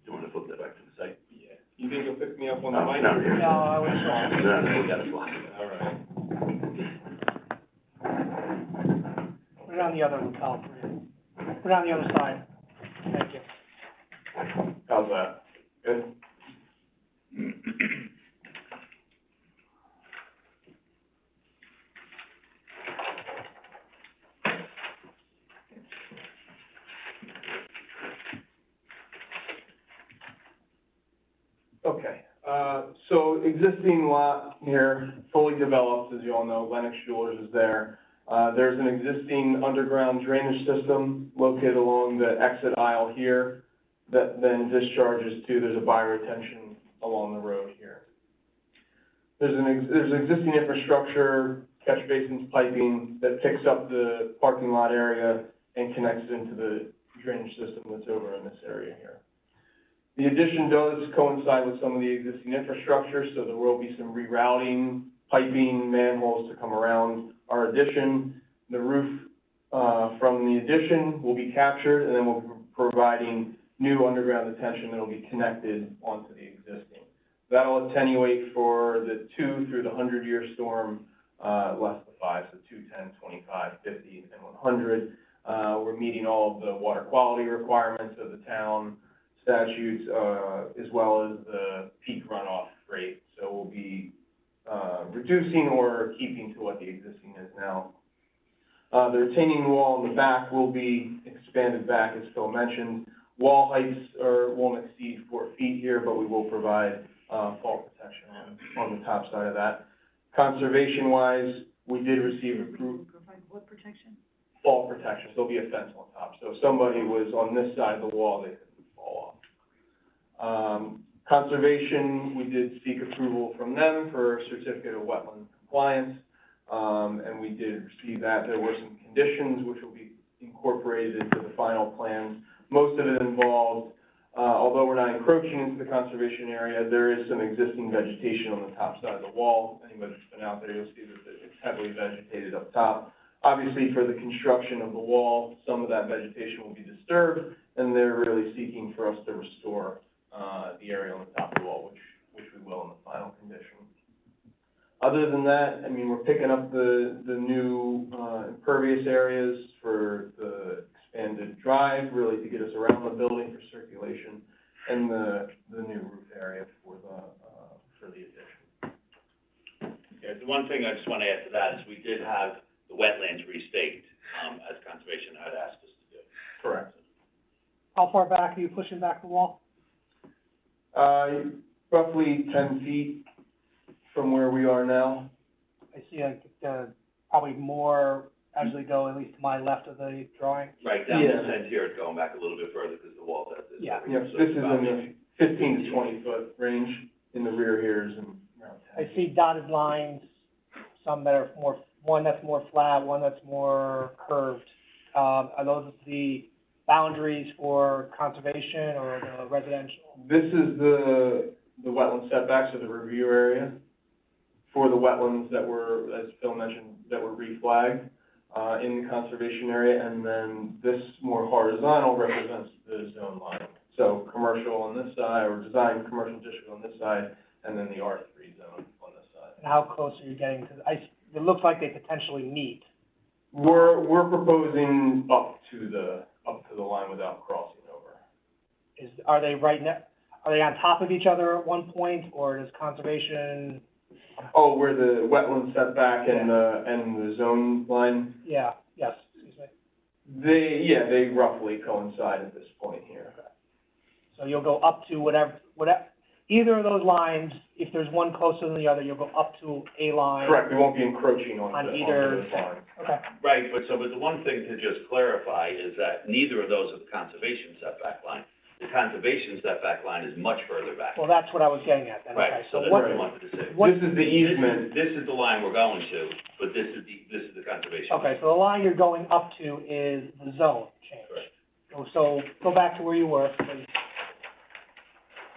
you wanna flip that back to the site? Yeah. You think you'll pick me up on the No, mic? no, No, I was wrong. No, we got it blocked. All right. Put it on the other lapel, please. Put it on the other side. Thank you. How's that? Good? Okay, so existing lot here, fully developed, as you all know, Lennox Jewelers is there. There's an existing underground drainage system located along the exit aisle here that then discharges to, there's a bioretention along the road here. There's existing infrastructure, catch basins, piping that picks up the parking lot area and connects into the drainage system that's over in this area here. The addition does coincide with some of the existing infrastructure, so there will be some rerouting, piping, manholes to come around our addition. The roof from the addition will be captured, and then we'll be providing new underground detention that will be connected onto the existing. That'll attenuate for the 2 through the 100-year storm less the 5, so 2, 10, 25, 50, and 100. We're meeting all of the water quality requirements of the town statutes, as well as the peak runoff rate. So we'll be reducing or keeping to what the existing is now. The retaining wall in the back will be expanded back, as Phil mentioned. Wall heights won't exceed 4 feet here, but we will provide fall protection on the top side of that. Conservation-wise, we did receive approval. Provide what protection? Fall protection, so there'll be a fence on top. So if somebody was on this side of the wall, they couldn't fall off. Conservation, we did seek approval from them for a certificate of wetland compliance, and we did receive that. There were some conditions which will be incorporated into the final plans. Most of it involved, although we're not encroaching into the conservation area, there is some existing vegetation on the top side of the wall. Anybody that's been out there, you'll see that it's heavily vegetated up top. Obviously, for the construction of the wall, some of that vegetation will be disturbed, and they're really seeking for us to restore the area on the top of the wall, which we will in the final condition. Other than that, I mean, we're picking up the new impervious areas for the expanded drive, really to get us around the building for circulation, and the new roof area for the addition. Yeah, the one thing I just want to add to that is we did have the wetlands restaked, as Conservation had asked us to do. Correct. How far back are you pushing back the wall? Roughly 10 feet from where we are now. I see, probably more as we go, at least to my left of the drawing. Right down Yeah. this end here, it's going back a little bit further because the wall does this. Yeah. over Yep, here. So this it's is about in maybe the 15 to 20 foot range. In the rear here is around 10. I see dotted lines, some that are more, one that's more flat, one that's more curved. Are those the boundaries for conservation or the residential? This is the wetland setbacks of the review area for the wetlands that were, as Phil mentioned, that were reflagged in the conservation area, and then this more horizontal represents the zone line. So commercial on this side, or design commercial district on this side, and then the R3 zone on this side. And how close are you getting to, it looks like they potentially meet. We're proposing up to the line without crossing over. Are they are they on top of each other at one point, or does conservation? Oh, where the wetland setback and the zone line, Yes, excuse me. they roughly coincide at this point here. So you'll go up to whatever, either of those lines, if there's one closer than the other, you'll go up to a line. Correct, we won't be encroaching on either. those lines. Okay. Right, but the one thing to just clarify is that neither of those are the conservation setback line. The conservation setback line is much further back. Well, that's what I was getting at then. Right, Okay, so that's what, what I wanted to say. what, This is the easement, This is the line we're going to, but this is the conservation. okay, so the line you're going up to is the zone change. Correct. So go back to where you were, please.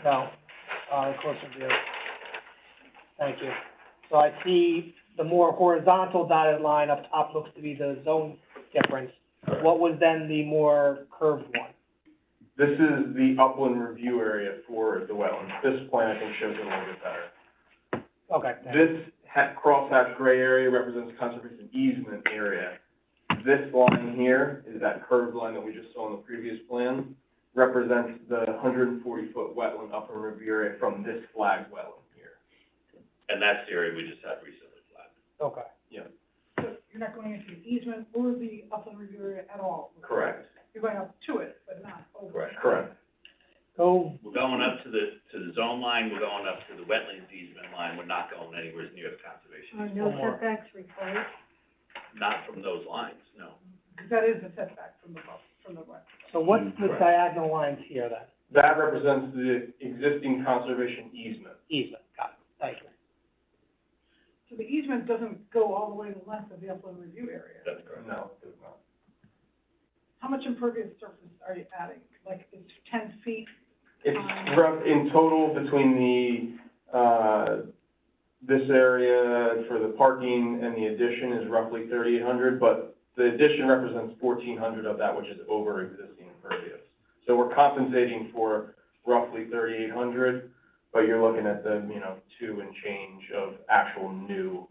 No, closer view. Thank you. So I see the more horizontal dotted line up top looks to be the zone difference. Correct. What was then the more curved one? this is the upland review area for the wetlands. This plan, I think, shows it a little bit better. Okay, thank you. This crosshatch gray area represents conservation easement area. This line here is that curved line that we just saw in the previous plan, represents the 140-foot wetland upland review area from this flagged wetland here. And that's the area we just had recently flagged. Okay. So you're not going into the easement or the upland review area at all? Correct. You're going up to it, but not over. Correct. Go, We're going up to the zone line, we're going up to the wetlands easement line, we're not going anywhere near the conservation. No One more. setbacks required? Not from those lines, no. Because that is a setback from the wet. so what's the Correct. diagonal lines here then? That represents the existing conservation easement. Easement, got it, thank you. So the easement doesn't go all the way to the length of the upland review area? That's correct. No, it does not. How much impervious surface are you adding? Like, it's 10 feet? It's rough, in total, between this area for the parking and the addition is roughly 3,800, but the addition represents 1,400 of that, which is over existing impervious. So we're compensating for roughly 3,800, but you're looking at the, 2 and change of actual new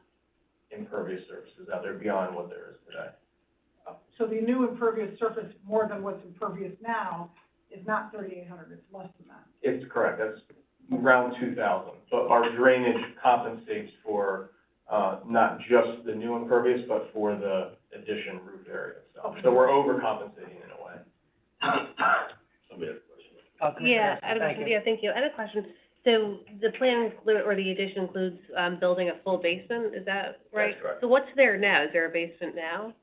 impervious surfaces out there beyond what there is today. So the new impervious surface, more than what's impervious now, is not 3,800, it's less than that. It's correct, that's around 2,000, but our drainage compensates for, not just the new impervious, but for the addition roof area itself. So we're overcompensating in a way. Somebody has a question. Yeah, I have a Thank question. you. Yeah, thank you. I have a question. So the plan include, or the addition includes, building a full basement, is that right? That's correct. So what's there now? Is there a basement now?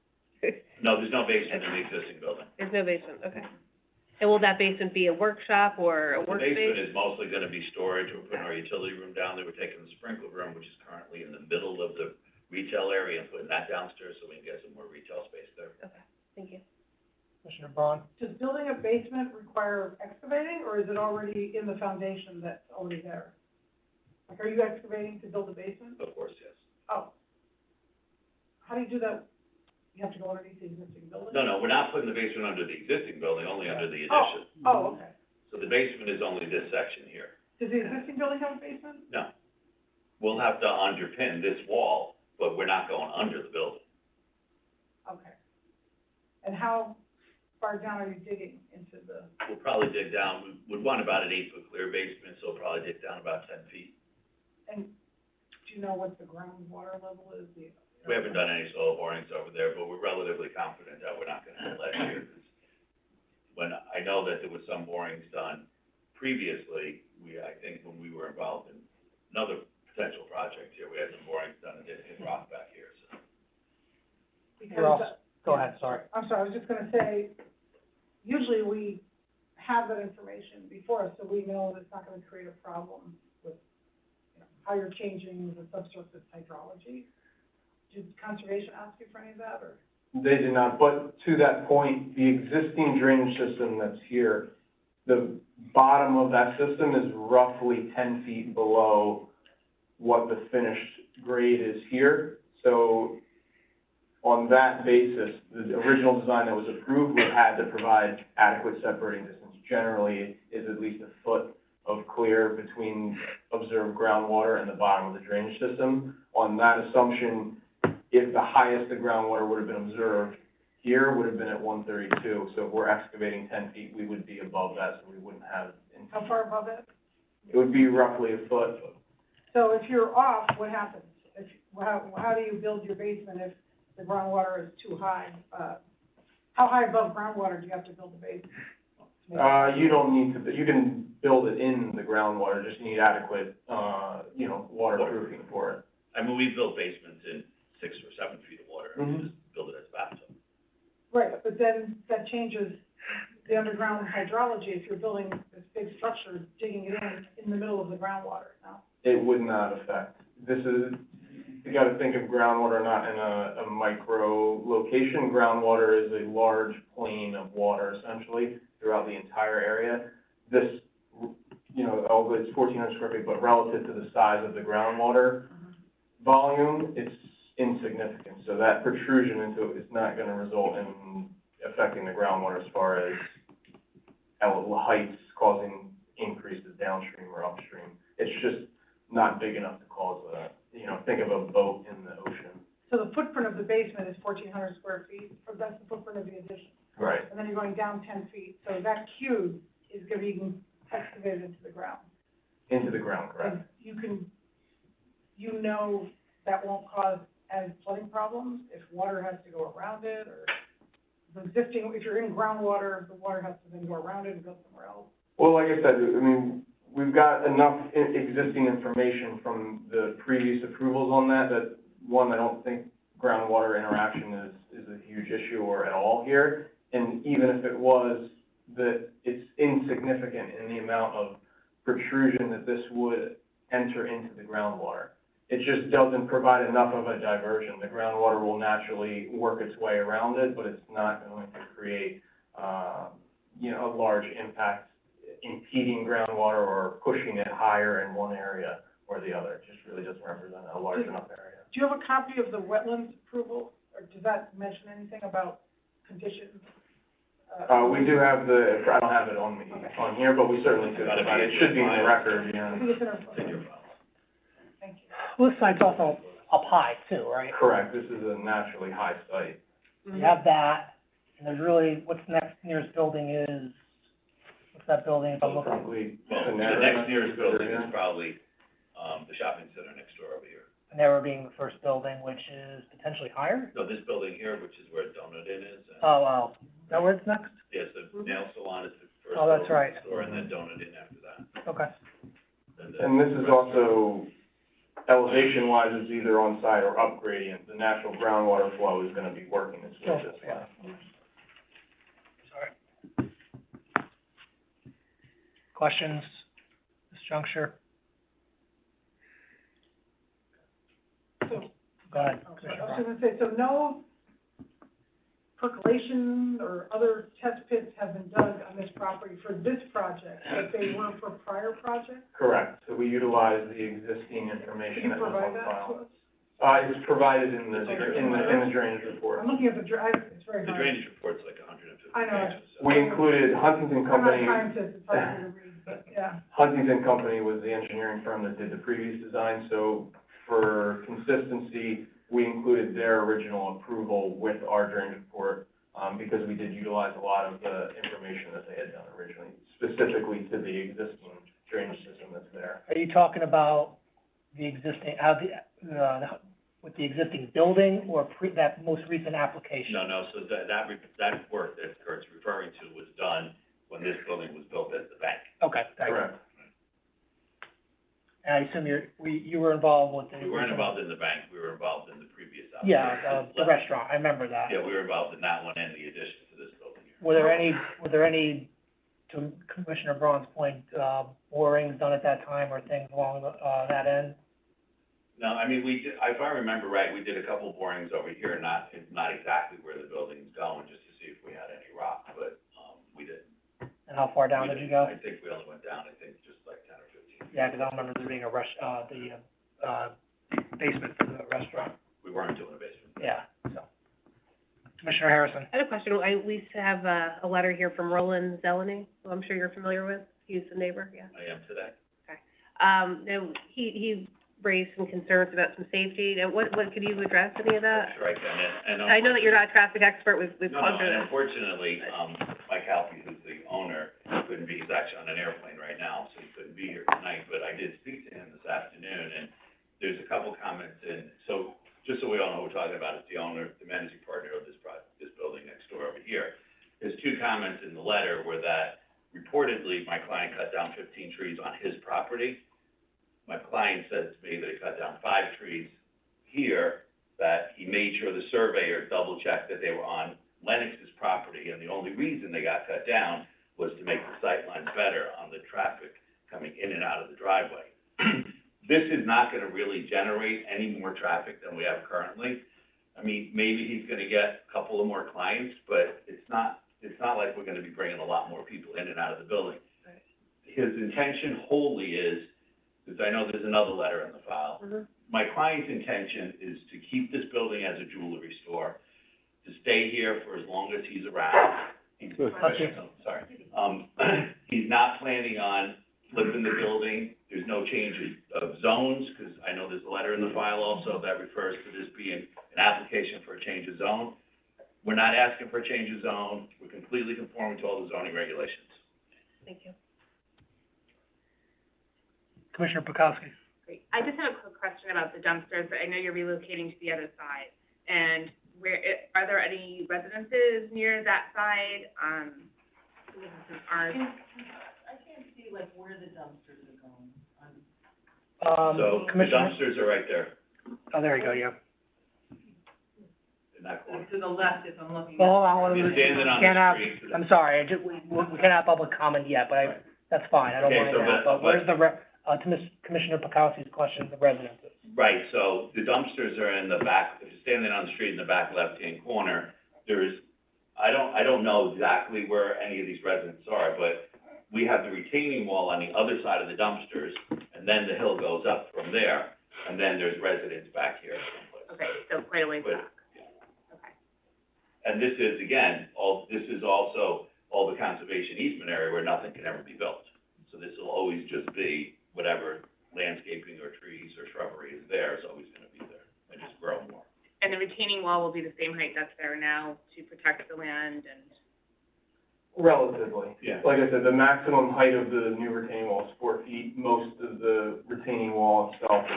No, there's no basement in the existing building. There's no basement, okay. And will that basement be a workshop or a The basement workspace? is mostly gonna be storage. We're putting our utility room down there. We're taking the sprinkler room, which is currently in the middle of the retail area, and putting that downstairs so we can get some more retail space there. Okay, thank you. Commissioner Braun? Does building a basement require excavating, or is it already in the foundation that's already there? Like, are you excavating to build a basement? Of course, yes. Oh. How do you do that? You have to go underneath the existing building? No, we're not putting the basement under the existing building, only under the Oh, addition. oh, okay. So the basement is only this section here. Does the existing building have a basement? No. We'll have to underpin this wall, but we're not going under the building. Okay. And how far down are you digging into the, We'll probably dig down, we'd want about an 8-foot clear basement, so we'll probably dig down about 10 feet. and do you know what the groundwater level is? We haven't done any soil borings over there, but we're relatively confident that we're not gonna have lead here. 'Cause when, I know that there was some borings done previously, I think when we were involved in another potential project here, we had some borings done and didn't hit rock back here, so. Because, Go ahead, sorry. I'm sorry, I was just gonna say, usually we have that information before us, so we know that it's not gonna create a problem with, you know, how you're changing the subsurface hydrology. Did conservation ask you for any of that, or? They did not, but to that point, the existing drainage system that's here, the bottom of that system is roughly 10 feet below what the finished grade is here. So on that basis, the original design that was approved would have had to provide adequate separating distance. Generally, is at least a foot of clear between observed groundwater and the bottom of the drainage system. On that assumption, if the highest the groundwater would have been observed here would have been at 132. So if we're excavating 10 feet, we would be above that, so we wouldn't have. How far above it? It would be roughly a foot. So if you're off, what happens? How do you build your basement if the groundwater is too high? How high above groundwater do you have to build the basement? You don't need to, you can build it in the groundwater, just need adequate, waterproofing for it. I mean, we've built basements in 6 or 7 feet of water, and Mhm. just build it as a bathtub. Right, but then that changes the underground hydrology if you're building this big structure, digging it in the middle of the groundwater, no? It would not affect. This is, you gotta think of groundwater not in a micro location. Groundwater is a large plane of water essentially throughout the entire area. This, although it's 1,400 square feet, but relative to the size of the groundwater volume, it's insignificant. So that protrusion into it is not gonna result in affecting the groundwater as far as heights causing increases downstream or upstream. It's just not big enough to cause think of a boat in the ocean. So the footprint of the basement is 1,400 square feet, or that's the footprint of the addition? Right. And then you're going down 10 feet, so that cube is gonna be excavated into the ground. Into the ground, correct. And that won't cause any flooding problems if water has to go around it, or if you're in groundwater, the water has to then go around it and go somewhere else. Well, like I said, we've got enough existing information from the previous approvals on that, I don't think groundwater interaction is a huge issue or at all here. And even if it was, that it's insignificant in the amount of protrusion that this would enter into the groundwater. It just doesn't provide enough of a diversion. The groundwater will naturally work its way around it, but it's not going to create, a large impact impeding groundwater or pushing it higher in one area or the other. It just really doesn't represent a large enough area. Do you have a copy of the wetlands approval, or does that mention anything about conditions? We do have I don't have it on here, but we certainly could provide it. It should be in the record, I think it's in our, It's in your file. thank you. Well, this site's also up high too, right? Correct, this is a naturally high site. You have that, and there's really, what's the next nearest building is, what's that building? If I'm looking- Probably Well, the Panera. next nearest building is probably, the shopping center next door over here. Panera being the first building, which is potentially higher? So this building here, which is where Donut Inn is, and, Oh, wow. Is that where it's next? yes, the nail salon is the first Oh, that's building right. next door, and then Donut Inn after that. Okay. And this is also, elevation-wise, is either on-site or up gradient. The natural groundwater flow is gonna be working its way this way. Sorry. Questions, this juncture? So, Go ahead, I was Commissioner just Brown. gonna say, so no percolation or other test pits have been dug on this property for this project, but they were for prior projects? Correct, so we utilize the existing Can information you that was provide on that file. to us? It's provided in the drainage report. I'm looking at the it's very The hard. drainage report's like 150 I know. pages. so- We included Huntington Company. I'm not scientist, it's hard for me to read, but, yeah. Huntington Company was the engineering firm that did the previous design, so for consistency, we included their original approval with our drainage report, because we did utilize a lot of the information that they had done originally, specifically to the existing drainage system that's there. Are you talking about the existing, with the existing building or that most recent application? No, so that work that Kurt's referring to was done when this building was built as the bank. Okay, thank you. Correct. And I assume you were involved with the... We weren't involved in the bank, we were involved in the previous Yeah, application. the restaurant, I remember that. Yeah, we were involved in that one and the addition to this building here. Were there any, to Commissioner Braun's point, borings done at that time or things along that end? No, I mean, we did, if I remember right, we did a couple borings over here, not exactly where the building's going, just to see if we had any rock, but, we didn't. And how far down did you go? I think we only went down, just like 10 or 15 feet. Yeah, because I don't remember there being a basement for the restaurant. We weren't doing a basement. Yeah, so. Commissioner Harrison? I had a question. We have a letter here from Roland Zeleny, who I'm sure you're familiar with. He's the neighbor, yeah. I am today. Now, he raised some concerns about some safety. Now, what, could you address any of that? Sure I can, and I know that you're not a traffic expert, we've No, gone through and this. unfortunately, Mike Halpy, who's the owner, couldn't be, he's actually on an airplane right now, so he couldn't be here tonight, but I did speak to him this afternoon, and there's a couple comments, and so, just so we all know who we're talking about, is the owner, the managing partner of this building next door over here. His two comments in the letter were that reportedly, my client cut down 15 trees on his property. My client said to me that he cut down 5 trees here, that he made sure the surveyor double-checked that they were on Lennox's property, and the only reason they got cut down was to make the sight lines better on the traffic coming in and out of the driveway. This is not gonna really generate any more traffic than we have currently. I mean, maybe he's gonna get a couple of more clients, but it's not like we're gonna be bringing a lot more people in and out of the building. His intention wholly is, because I know there's another letter in the file. Mhm. My client's intention is to keep this building as a jewelry store, to stay here for as long as he's around. He's not planning on flipping the building. There's no change of zones, because I know there's a letter in the file also that refers to this being an application for a change of zone. We're not asking for a change of zone. We're completely conforming to all the zoning regulations. Thank you. Commissioner Pekowski? Great. I just have a quick question about the dumpsters, but I know you're relocating to the other side. And are there any residences near that side? Businesses aren't. I can't see like where the dumpsters are going. So the Commissioner? dumpsters are right there, Oh, there you go, yeah. in that corner. To the left, if I'm looking. Well, hold on, You're standing on can't the have, street. I'm sorry, we can't have public comment yet, but that's fine, I don't Okay, mind so that. but- But where's to Commissioner Pekowski's question, the residences? Right, so the dumpsters are in the back, if you're standing on the street in the back left-hand corner, there's, I don't know exactly where any of these residents are, but we have the retaining wall on the other side of the dumpsters, and then the hill goes up from there, and then there's residents back here someplace. Okay, so quite a ways But- back. Okay. And this is, again, this is also all the conservation easement area where nothing can ever be built. So this will always just be whatever landscaping or trees or shrubbery is there is always gonna be there. grow more. And the retaining wall will be the same height that's there now to protect the land and, Relatively. Yeah. Like I said, the maximum height of the new retaining wall is 4 feet. Most of the retaining wall itself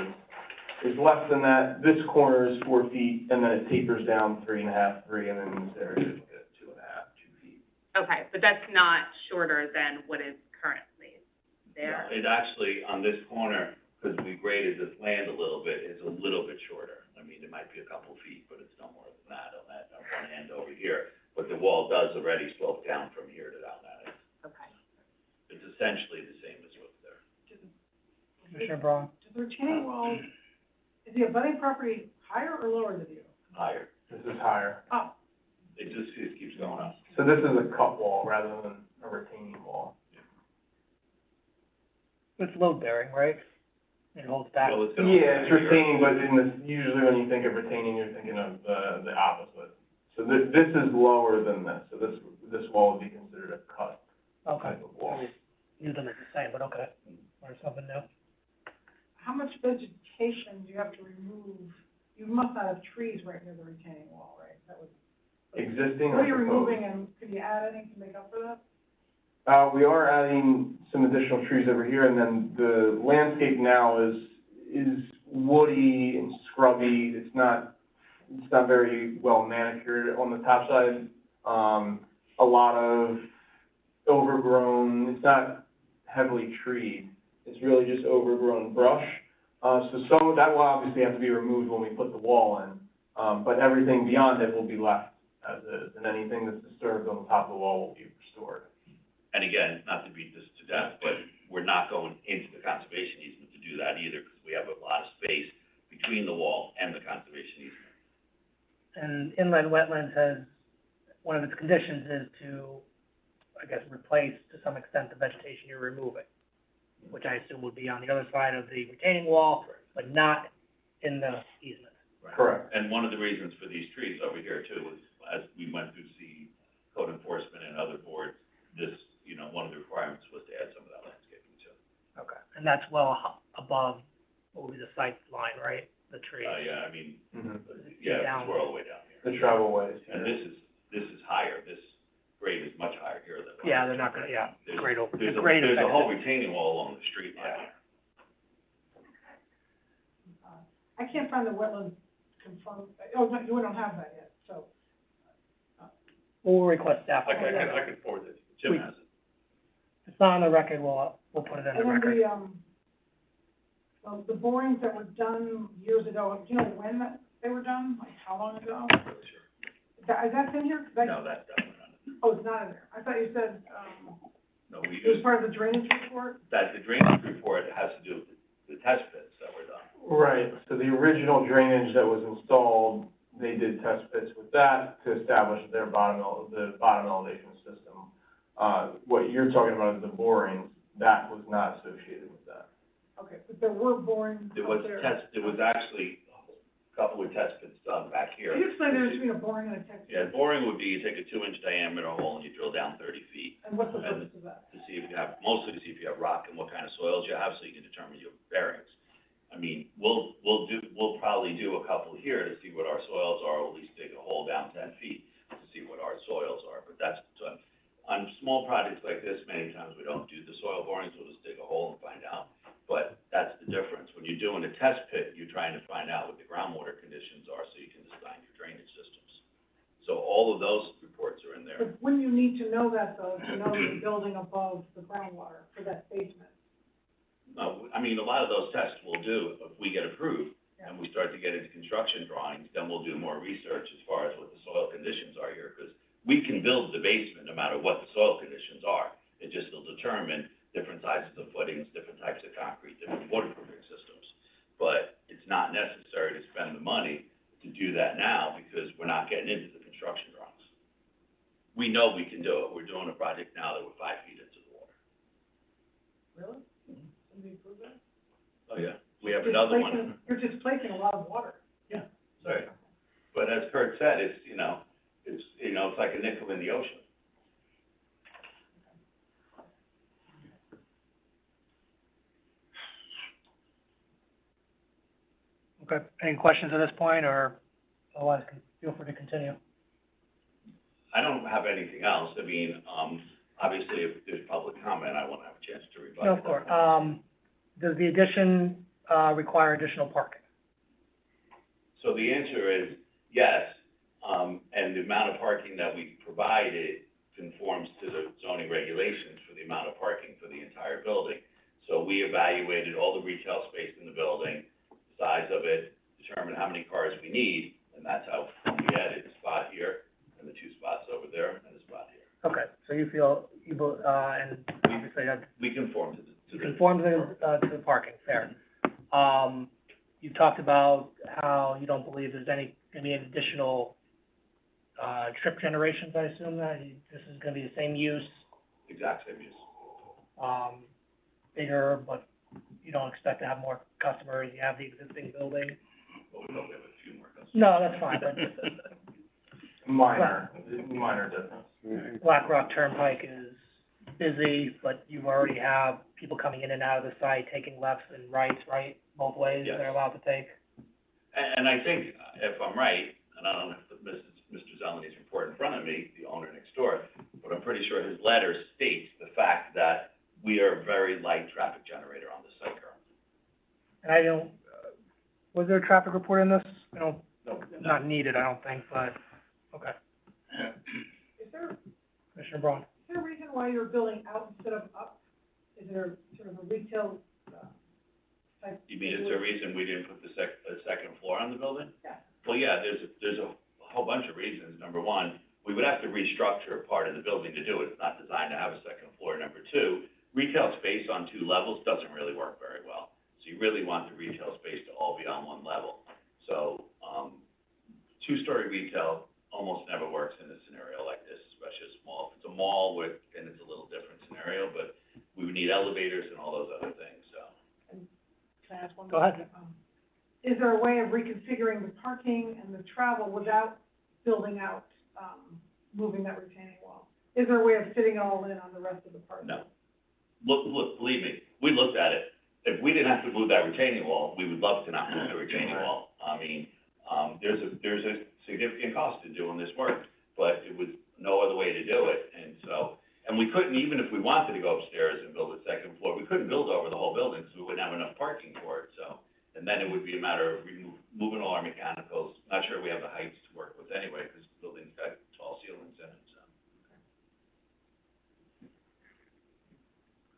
is less than that. This corner is 4 feet, and then it tapers down 3.5, 3, and then in this area is at 2.5, 2 feet. okay, but that's not shorter than what is currently there. It actually, on this corner, because we graded this land a little bit, is a little bit shorter. I mean, it might be a couple feet, but it's no more than that on one end over here. But the wall does already slope down from here to down that end. Okay. It's essentially the same as what's there. Commissioner Braun? Does the retaining wall, is the abutting property higher or lower than you? Higher. This is higher. Oh, It keeps going up. So this is a cut wall rather than a retaining wall. It's load bearing, right? It holds back. Well, it's gonna- Yeah, it's retaining, but usually when you think of retaining, you're thinking of the opposite. So this is lower than this, so this wall would be considered a cut Okay. type of wall. Use them as the same, but okay. Or something new. how much vegetation do you have to remove? You must not have trees right near the retaining wall, right? That was, Existing what or are you proposed? removing, and could you add anything to make up for that? We are adding some additional trees over here, and then the landscape now is woody and scrubby. It's not very well manicured on the top side. A lot of overgrown, it's not heavily treed. It's really just overgrown brush. So some of that will obviously have to be removed when we put the wall in. But everything beyond it will be left as is, and anything that's disturbed on the top of the wall will be restored. And again, not to beat this to death, but we're not going into the conservation easement to do that either, because we have a lot of space between the wall and the conservation easement. And inland wetlands has, one of its conditions is to, I guess, replace to some extent the vegetation you're removing, which I assume would be on the other side of the retaining wall, but not in the easement. Correct. And one of the reasons for these trees over here too is, as we went through the code enforcement and other boards, this, one of the requirements was to add some of that landscaping too. Okay. And that's well above, what would be the sight line, right? The tree. Yeah, I mean, Mhm. yeah, Down. because we're all the way down here. The travel ways. And this is higher, this grade is much higher here than. Yeah, they're not gonna, yeah, There's- grade over, There's the grade a affects whole it. retaining wall along the street line here. I can't find the wetland confirmed, oh, no, you don't have that yet, so. We'll request staff. I can forward this, Jim We- has it. If it's not on the record, we'll put it in the And then record. the borings that were done years ago, do you know when they were done? Like, how long ago? I'm really sure. Is that in here? 'Cause I- No, that's definitely not it. Oh, it's not in there. I thought you said, No, we it was use, part of the drainage report? that the drainage report has to do with the test pits that were done. Right, so the original drainage that was installed, they did test pits with that to establish the bottom elevation system. What you're talking about is the borings, that was not associated with that. Okay, but there were borings There out was there. there was actually a couple of test pits done back here. Can you explain the difference between a boring and a test pit? Yeah, boring would be you take a 2-inch diameter hole and you drill down 30 feet And what's the purpose of that? to see if you have, mostly to see if you have rock and what kind of soils you have, so you can determine your bearings. I mean, we'll probably do a couple here to see what our soils are, or at least dig a hole down 10 feet to see what our soils are, but that's, on small projects like this, many times we don't do the soil borings, we'll just dig a hole and find out. But that's the difference. When you're doing a test pit, you're trying to find out what the groundwater conditions are, so you can design your drainage systems. So all of those reports are in there. But wouldn't you need to know that, though, to know the building above the groundwater for that basement? No, I mean, a lot of those tests we'll do if we get approved, and we start to get into construction drawings, then we'll do more research as far as what the soil conditions are here, because we can build the basement no matter what the soil conditions are. It just will determine different sizes of footings, different types of concrete, different waterproofing systems. But it's not necessary to spend the money to do that now, because we're not getting into the construction drawings. We know we can do it. We're doing a project now that we're 5 feet into the water. Really? Somebody approve that? Oh, yeah. We have another one. You're displacing a lot of water. Sorry. But as Kurt said, it's it's like a nickel in the ocean. Okay, any questions at this point, or otherwise, feel free to continue. I don't have anything else. I mean, obviously, if there's public comment, I want to have a chance to rebut. No, of course. Does the addition, require additional parking? So the answer is yes, and the amount of parking that we provided conforms to the zoning regulations for the amount of parking for the entire building. So we evaluated all the retail space in the building, size of it, determined how many cars we need, and that's how we added a spot here, and the 2 spots over there, and a spot here. Okay, so you feel, and you say that We conform to the. you conform to the parking, fair. You talked about how you don't believe there's gonna be any additional, trip generations, I assume that, this is gonna be the same use, Exact same use. bigger, but you don't expect to have more customers, you have the existing building? But we hope we have a few more customers. No, that's fine, but Minor difference. Black Rock Turnpike is busy, but you already have people coming in and out of the site, taking lefts and rights, right? Both ways Yes. they're allowed to take? And I think, if I'm right, and I don't have Mr. Zeleni's report in front of me, the owner next door, but I'm pretty sure his letter states the fact that we are a very light traffic generator on the site currently. And I don't, was there a traffic report in this? I don't, No. not needed, I don't think, but, okay. Is there, Commissioner Braun? is there a reason why you're building out instead of up? Is there sort of a retail, type? You mean, is there a reason we didn't put the second floor on the building? Yeah. Well, yeah, there's a whole bunch of reasons. Number one, we would have to restructure part of the building to do it. It's not designed to have a second floor. Number two, retail space on 2 levels doesn't really work very well. So you really want the retail space to all be on 1 level. So, 2-story retail almost never works in a scenario like this, especially a small. If it's a mall with, and it's a little different scenario, but we would need elevators and all those other things, so. Can I ask one Go more? ahead. Is there a way of reconfiguring the parking and the travel without building out, moving that retaining wall? Is there a way of fitting it all in on the rest of the park? No. Look, believe me, we looked at it. If we didn't have to move that retaining wall, we would love to not move the retaining wall. I mean, there's a significant cost to doing this work, but it was no other way to do it. And so, and we couldn't, even if we wanted to go upstairs and build a second floor, we couldn't build over the whole building because we wouldn't have enough parking for it, so. And then it would be a matter of moving all our mechanicals. Not sure we have the heights to work with anyway, because the building's got tall ceilings in it, so.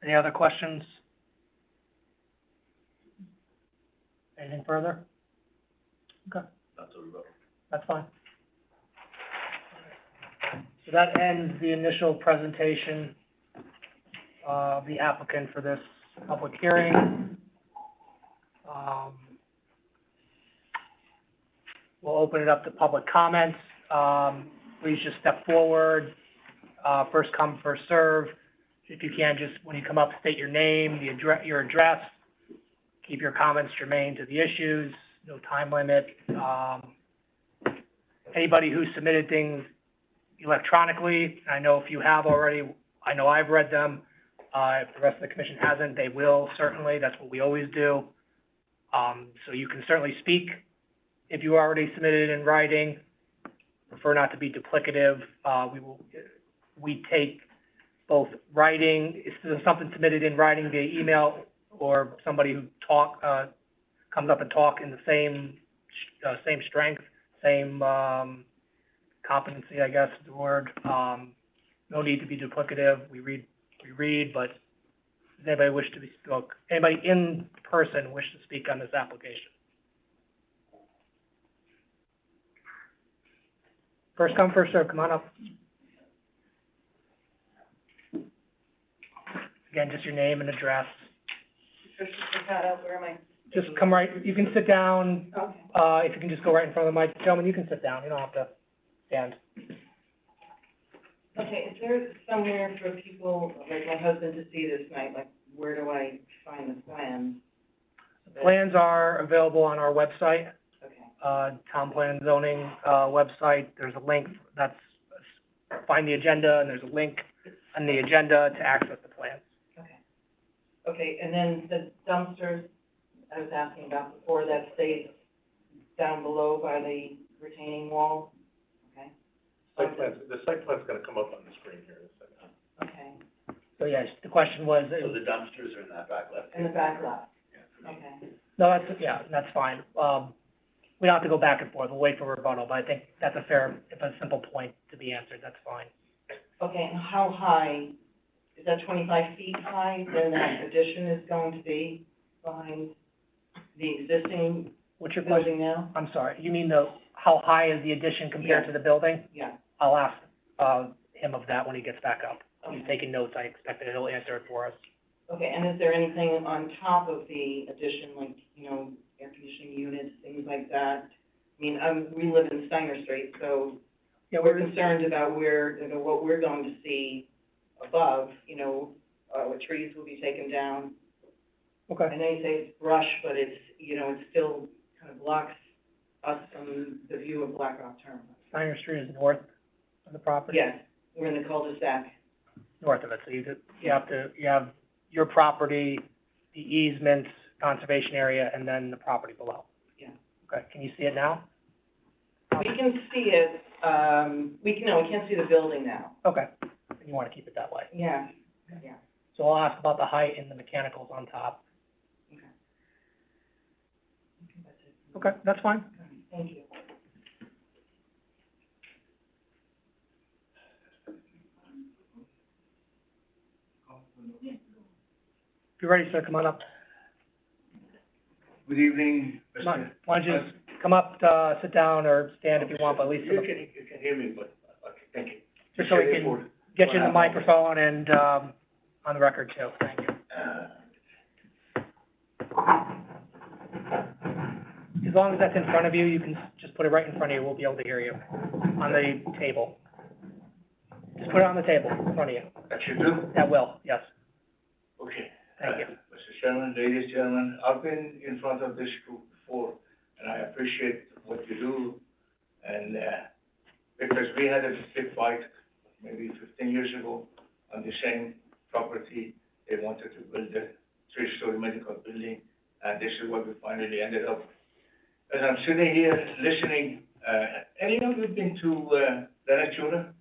Any other questions? Anything further? Okay, That's what we wrote. that's fine. So that ends the initial presentation of the applicant for this public hearing. We'll open it up to public comments. Please just step forward, first come, first serve. If you can, just, when you come up, state your name, your address. Keep your comments germane to the issues, no time limit. Anybody who submitted things electronically, I know if you have already, I know I've read them. If the rest of the commission hasn't, they will, certainly, that's what we always do. So you can certainly speak if you already submitted it in writing. Prefer not to be duplicative. We take both writing, if there's something submitted in writing via email, or somebody who comes up and talk in the same strength, same, competency, I guess is the word. No need to be duplicative. We read, but does anybody wish to be spoke? Anybody in person wish to speak on this application? First come, first serve. Come on up. Again, just your name and address. Where am I? Just come right, you can sit down, Okay. if you can just go right in front of the mic. Gentlemen, you can sit down, you don't have to stand. Okay, is there somewhere for people, like my husband, to see this night, like, where do I find the plans? Plans are available on our website, Okay, town plan and zoning, website. There's a link, find the agenda, and there's a link on the agenda to access the plans. okay. Okay, and then the dumpsters I was asking about before, that stays down below by the retaining wall? Okay, The site plan's gonna come up on the screen here in a second. okay, So yes, the question was, So the dumpsters are in that back left. in the back lot, Yeah, for me. okay. no, that's fine. We don't have to go back and forth, we'll wait for rebuttal, but I think that's a fair, if a simple point to be answered, that's fine. Okay, and how high, is that 25 feet high, then that addition is going to be behind the existing What's your question? building now? I'm sorry, you mean how high is the addition compared to the building? Yeah, I'll ask, him of that when he gets back up. He's okay. taking notes, I expect that he'll answer it for us. Okay, and is there anything on top of the addition, like, air conditioning units, things like that? I mean, we live in Steiner Street, so Yeah, we're concerned about what we're going to see above, what trees will be taken down. Okay. I know you say it's brush, but it's, it still kind of blocks us from the view of Black Rock Terminal. Steiner Street is north of the property? Yes, we're in the cul-de-sac. North of it, so you have your property, the easements, conservation area, and then the property below. Yeah. Okay, can you see it now? We can see it, we can't see the building now. Okay, you wanna keep it that way. Yeah, yeah, So I'll ask about the height and the mechanicals on top. okay. Okay, that's it. Okay, that's fine. Thank you. If you're ready, sir, come on up. Good evening, Come on, Mr. why don't you just come up, sit down, or stand if you want, but at least, You can hear me, but, okay, thank you. just so we can get you in the microphone and, on the record too, thank you. As long as that's in front of you, you can just put it right in front of you, we'll be able to hear you, on the table. Just put it on the table, in front of you. That should do? That will, yes, Okay. thank you. Mr. Chairman, ladies, and gentlemen, I've been in front of this group before, and I appreciate what you do. And, because we had a big fight maybe 15 years ago on the same property. They wanted to build a 3-story medical building, and this is what we finally ended up. As I'm sitting here listening, any of you been to, Venezuela?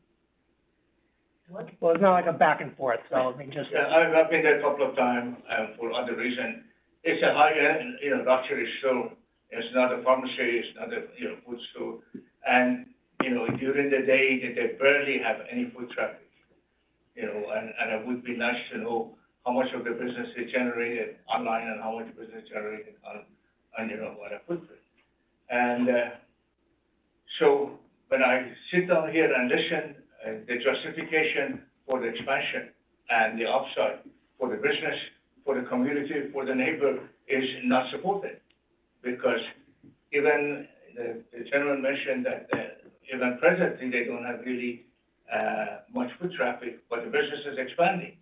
Well, it's not like a back and forth, so I mean, just, Yeah, I've been there a couple of times, for other reason. It's a high-end, luxury store. It's not a pharmacy, it's not a, food store. And, during the day, they barely have any foot traffic. And it would be nice to know how much of the business is generated online and how much business is generated on a footprint. And, so when I sit down here and listen, the justification for the expansion and the upside for the business, for the community, for the neighbor is not supported. Because even the gentleman mentioned that even presently they don't have really much foot traffic, but the business is expanding.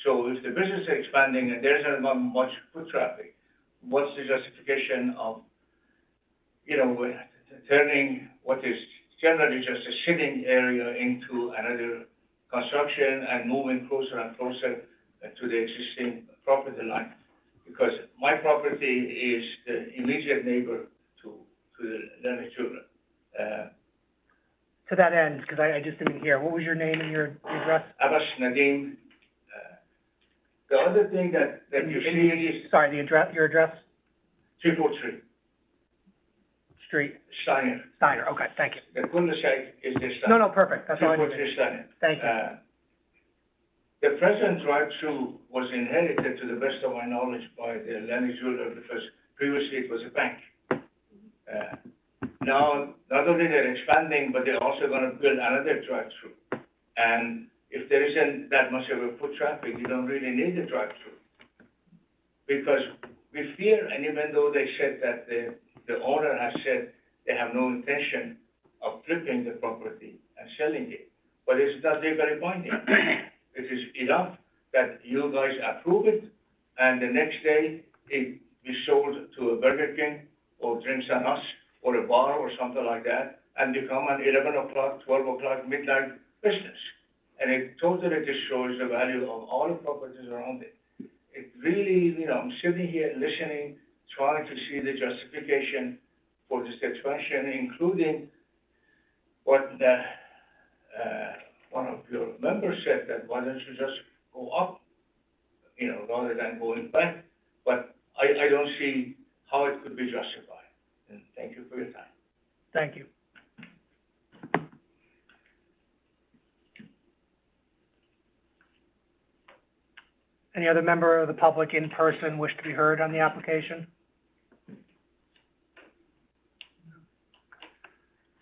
So if the business is expanding and there's not much foot traffic, what's the justification of, turning what is generally just a sitting area into another construction and moving closer and closer to the existing property line? Because my property is the immediate neighbor to the Venezuela. to that end, because I just didn't hear, what was your name and your address? Abbas Nadim. The other thing that you see is Sorry, the address, your address, 343, street, Steiner. Steiner, okay, thank you. The cul-de-sac is this Steiner. No, perfect, that's all I needed. 343 Steiner. Thank you. The present drive-through was inherited, to the best of my knowledge, by the Venezuela, because previously it was a bank. Now, not only they're expanding, but they're also gonna build another drive-through. And if there isn't that much of a foot traffic, you don't really need a drive-through. Because we fear, and even though they said that the owner has said they have no intention of flipping the property and selling it, but it's not legally binding. It is enough that you guys approve it, and the next day it be sold to a Burger King or Drinks on Us or a bar or something like that, and become an 11 o'clock, 12 o'clock midnight business. And it totally destroys the value of all the properties around it. It really, I'm sitting here listening, trying to see the justification for this expansion, including what the, one of your members said, that why don't you just go up, you know, rather than going back? But I don't see how it could be justified. And thank you for your time. Thank you. Any other member of the public in person wish to be heard on the application?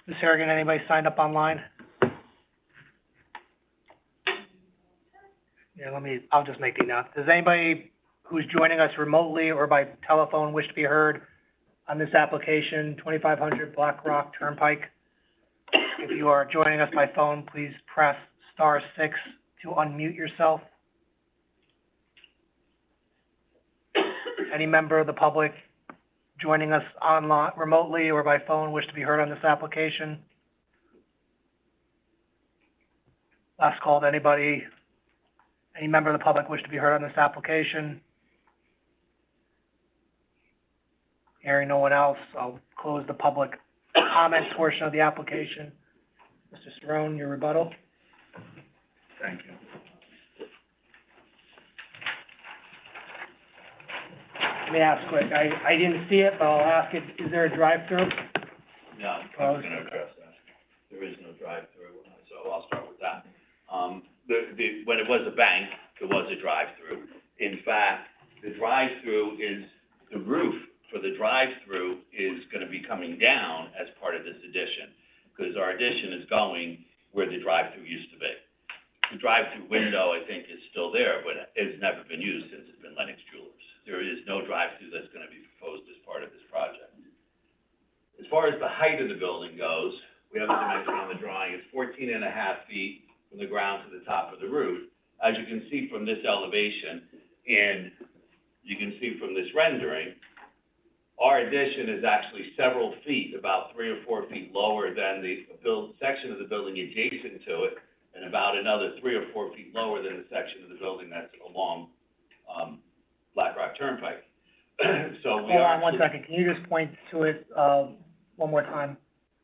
Ms. Harrigan, anybody signed up online? Yeah, I'll just make the announcement. Does anybody who's joining us remotely or by telephone wish to be heard on this application, 2500 Black Rock Turnpike? If you are joining us by phone, please press *6 to unmute yourself. Any member of the public joining us online, remotely or by phone wish to be heard on this application? Last call to anybody. Any member of the public wish to be heard on this application? Hearing no one else, I'll close the public comment portion of the application. Mr. Cerrone, your rebuttal? Thank you. Let me ask quick, I didn't see it, but I'll ask it, is there a drive-through? No, I was gonna address that. There is no drive-through, so I'll start with that. When it was a bank, there was a drive-through. In fact, the drive-through the roof for the drive-through is gonna be coming down as part of this addition, because our addition is going where the drive-through used to be. The drive-through window, I think, is still there, but it's never been used since it's been Lennox Jewelers. There is no drive-through that's gonna be proposed as part of this project. As far as the height of the building goes, we have a dimension on the drawing, it's 14.5 feet from the ground to the top of the roof. As you can see from this elevation, and you can see from this rendering, our addition is actually several feet, about 3 or 4 feet lower than the section of the building adjacent to it, and about another 3 or 4 feet lower than the section of the building that's along, Black Rock Turnpike. So we Hold are. on one second, can you just point to it, one more time?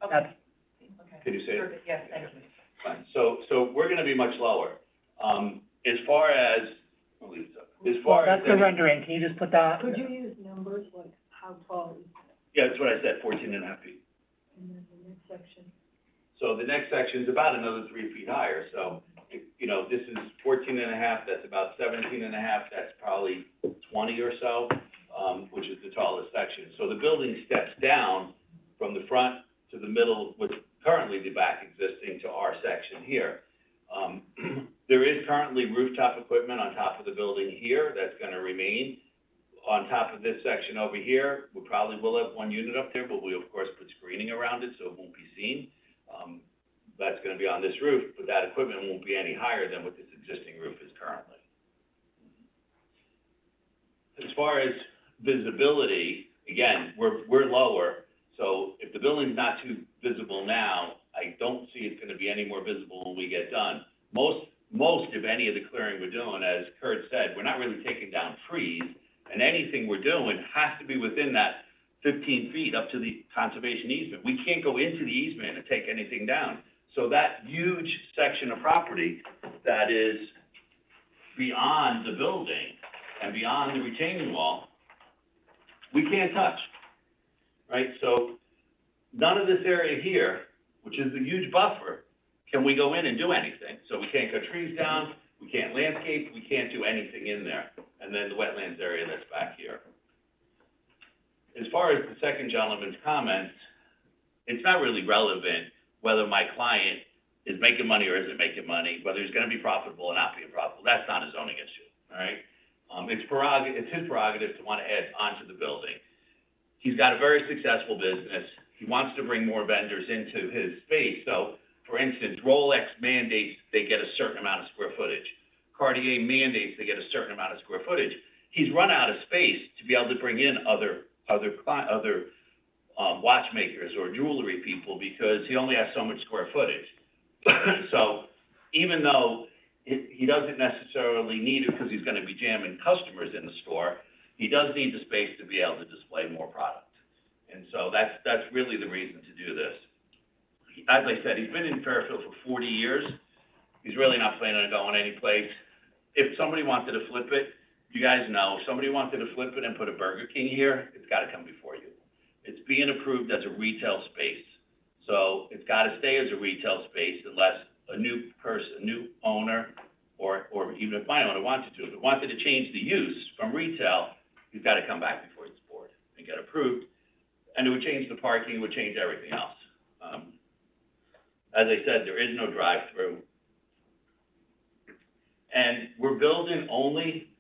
Okay, okay. Can you say it? Perfect, yes, thank you. Fine. So we're gonna be much lower. As far as, That's the rendering, can you just put that? Could you use numbers, like how tall is that, yeah, that's what I said, 14.5 feet. and then the next section? So the next section is about another 3 feet higher, so, you know, this is 14.5, that's about 17.5, that's probably 20 or so, which is the tallest section. So the building steps down from the front to the middle, with currently the back existing, to our section here. There is currently rooftop equipment on top of the building here that's gonna remain. On top of this section over here, we probably will have one unit up there, but we of course put screening around it so it won't be seen. That's gonna be on this roof, but that equipment won't be any higher than what this existing roof is currently. As far as visibility, again, we're lower, so if the building's not too visible now, I don't see it's gonna be any more visible when we get done. Most of any of the clearing we're doing, as Kurt said, we're not really taking down trees, and anything we're doing has to be within that 15 feet up to the conservation easement. We can't go into the easement and take anything down. So that huge section of property that is beyond the building and beyond the retaining wall, we can't touch, right? So none of this area here, which is the huge buffer, can we go in and do anything. So we can't cut trees down, we can't landscape, we can't do anything in there. And then the wetlands area that's back here. As far as the second gentleman's comments, it's not really relevant whether my client is making money or isn't making money, whether he's gonna be profitable or not being profitable. That's not a zoning issue, all right? It's his prerogative to wanna add onto the building. He's got a very successful business. He wants to bring more vendors into his space. So, for instance, Rolex mandates they get a certain amount of square footage. Cartier mandates they get a certain amount of square footage. He's run out of space to be able to bring in other watchmakers or jewelry people because he only has so much square footage. So even though he doesn't necessarily need it because he's gonna be jamming customers in the store, he does need the space to be able to display more product. And so that's really the reason to do this. As I said, he's been in Fairfield for 40 years. He's really not planning on going anyplace. If somebody wanted to flip it, you guys know, if somebody wanted to flip it and put a Burger King here, it's gotta come before you. It's being approved as a retail space. So it's gotta stay as a retail space unless a new person, a new owner, or even if my owner wanted to, if it wanted to change the use from retail, he's gotta come back before this board and get approved. And it would change the parking, it would change everything else. As I said, there is no drive-through. And we're building only,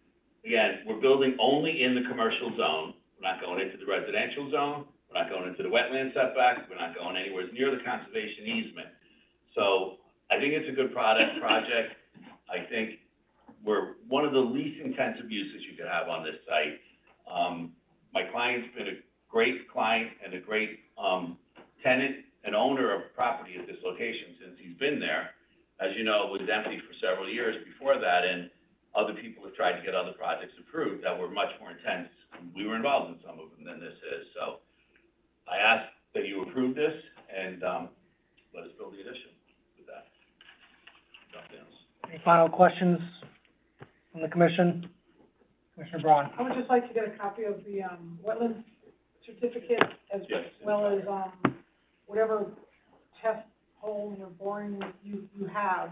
again, we're building only in the commercial zone. We're not going into the residential zone. We're not going into the wetland setback. We're not going anywhere near the conservation easement. So I think it's a good project. I think we're one of the least intensive uses you could have on this site. My client's been a great client and a great, tenant and owner of property at this location since he's been there. As you know, it was empty for several years before that, and other people have tried to get other projects approved that were much more intense. We were involved in some of them than this is. So I ask that you approve this and, let us build the addition with that. Nothing else. Any final questions from the commission? Commissioner Braun? I would just like to get a copy of the, wetland certificate as Yes. well as, whatever test hole or boring you have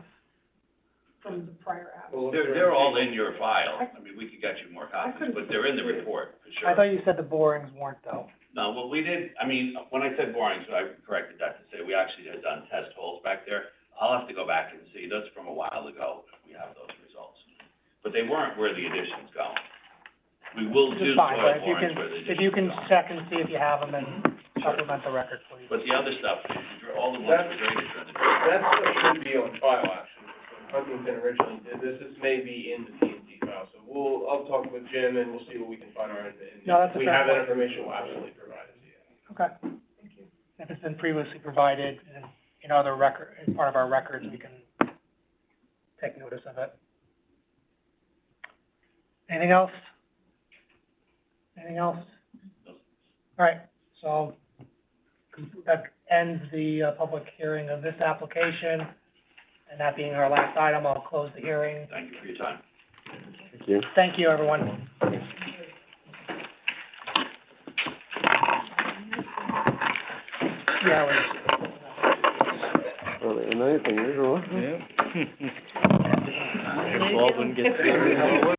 from the prior app. They're all in your file. I mean, we could get you more copies, but they're in the report, for sure. I thought you said the borings weren't though. No, well, we did, I mean, when I said boring, so I corrected that to say we actually had done test holes back there. I'll have to go back and see, that's from a while ago, if we have those results. But they weren't where the addition's going. We will do Just fine, soil but borings where the if you can addition's going. check and see if you have them and supplement the record, please. But the other stuff, all the ones for drainage are in the. That stuff should be on file, actually. When Huntington originally did this, this may be in the P&D file, so I'll talk with Jim and we'll see what we can find our end. No, that's a If we fair have that point. information, we'll absolutely provide it to you. Okay. Thank you. If it's been previously provided in other record, in part of our records, we can take notice of it. Anything else? Anything else? No. All right, so that ends the, public hearing of this application. And that being our last item, I'll close the hearing. Thank you for your time. Thank you. Thank you, everyone. Yeah, Earlier tonight than usual. Yeah. Baldwin gets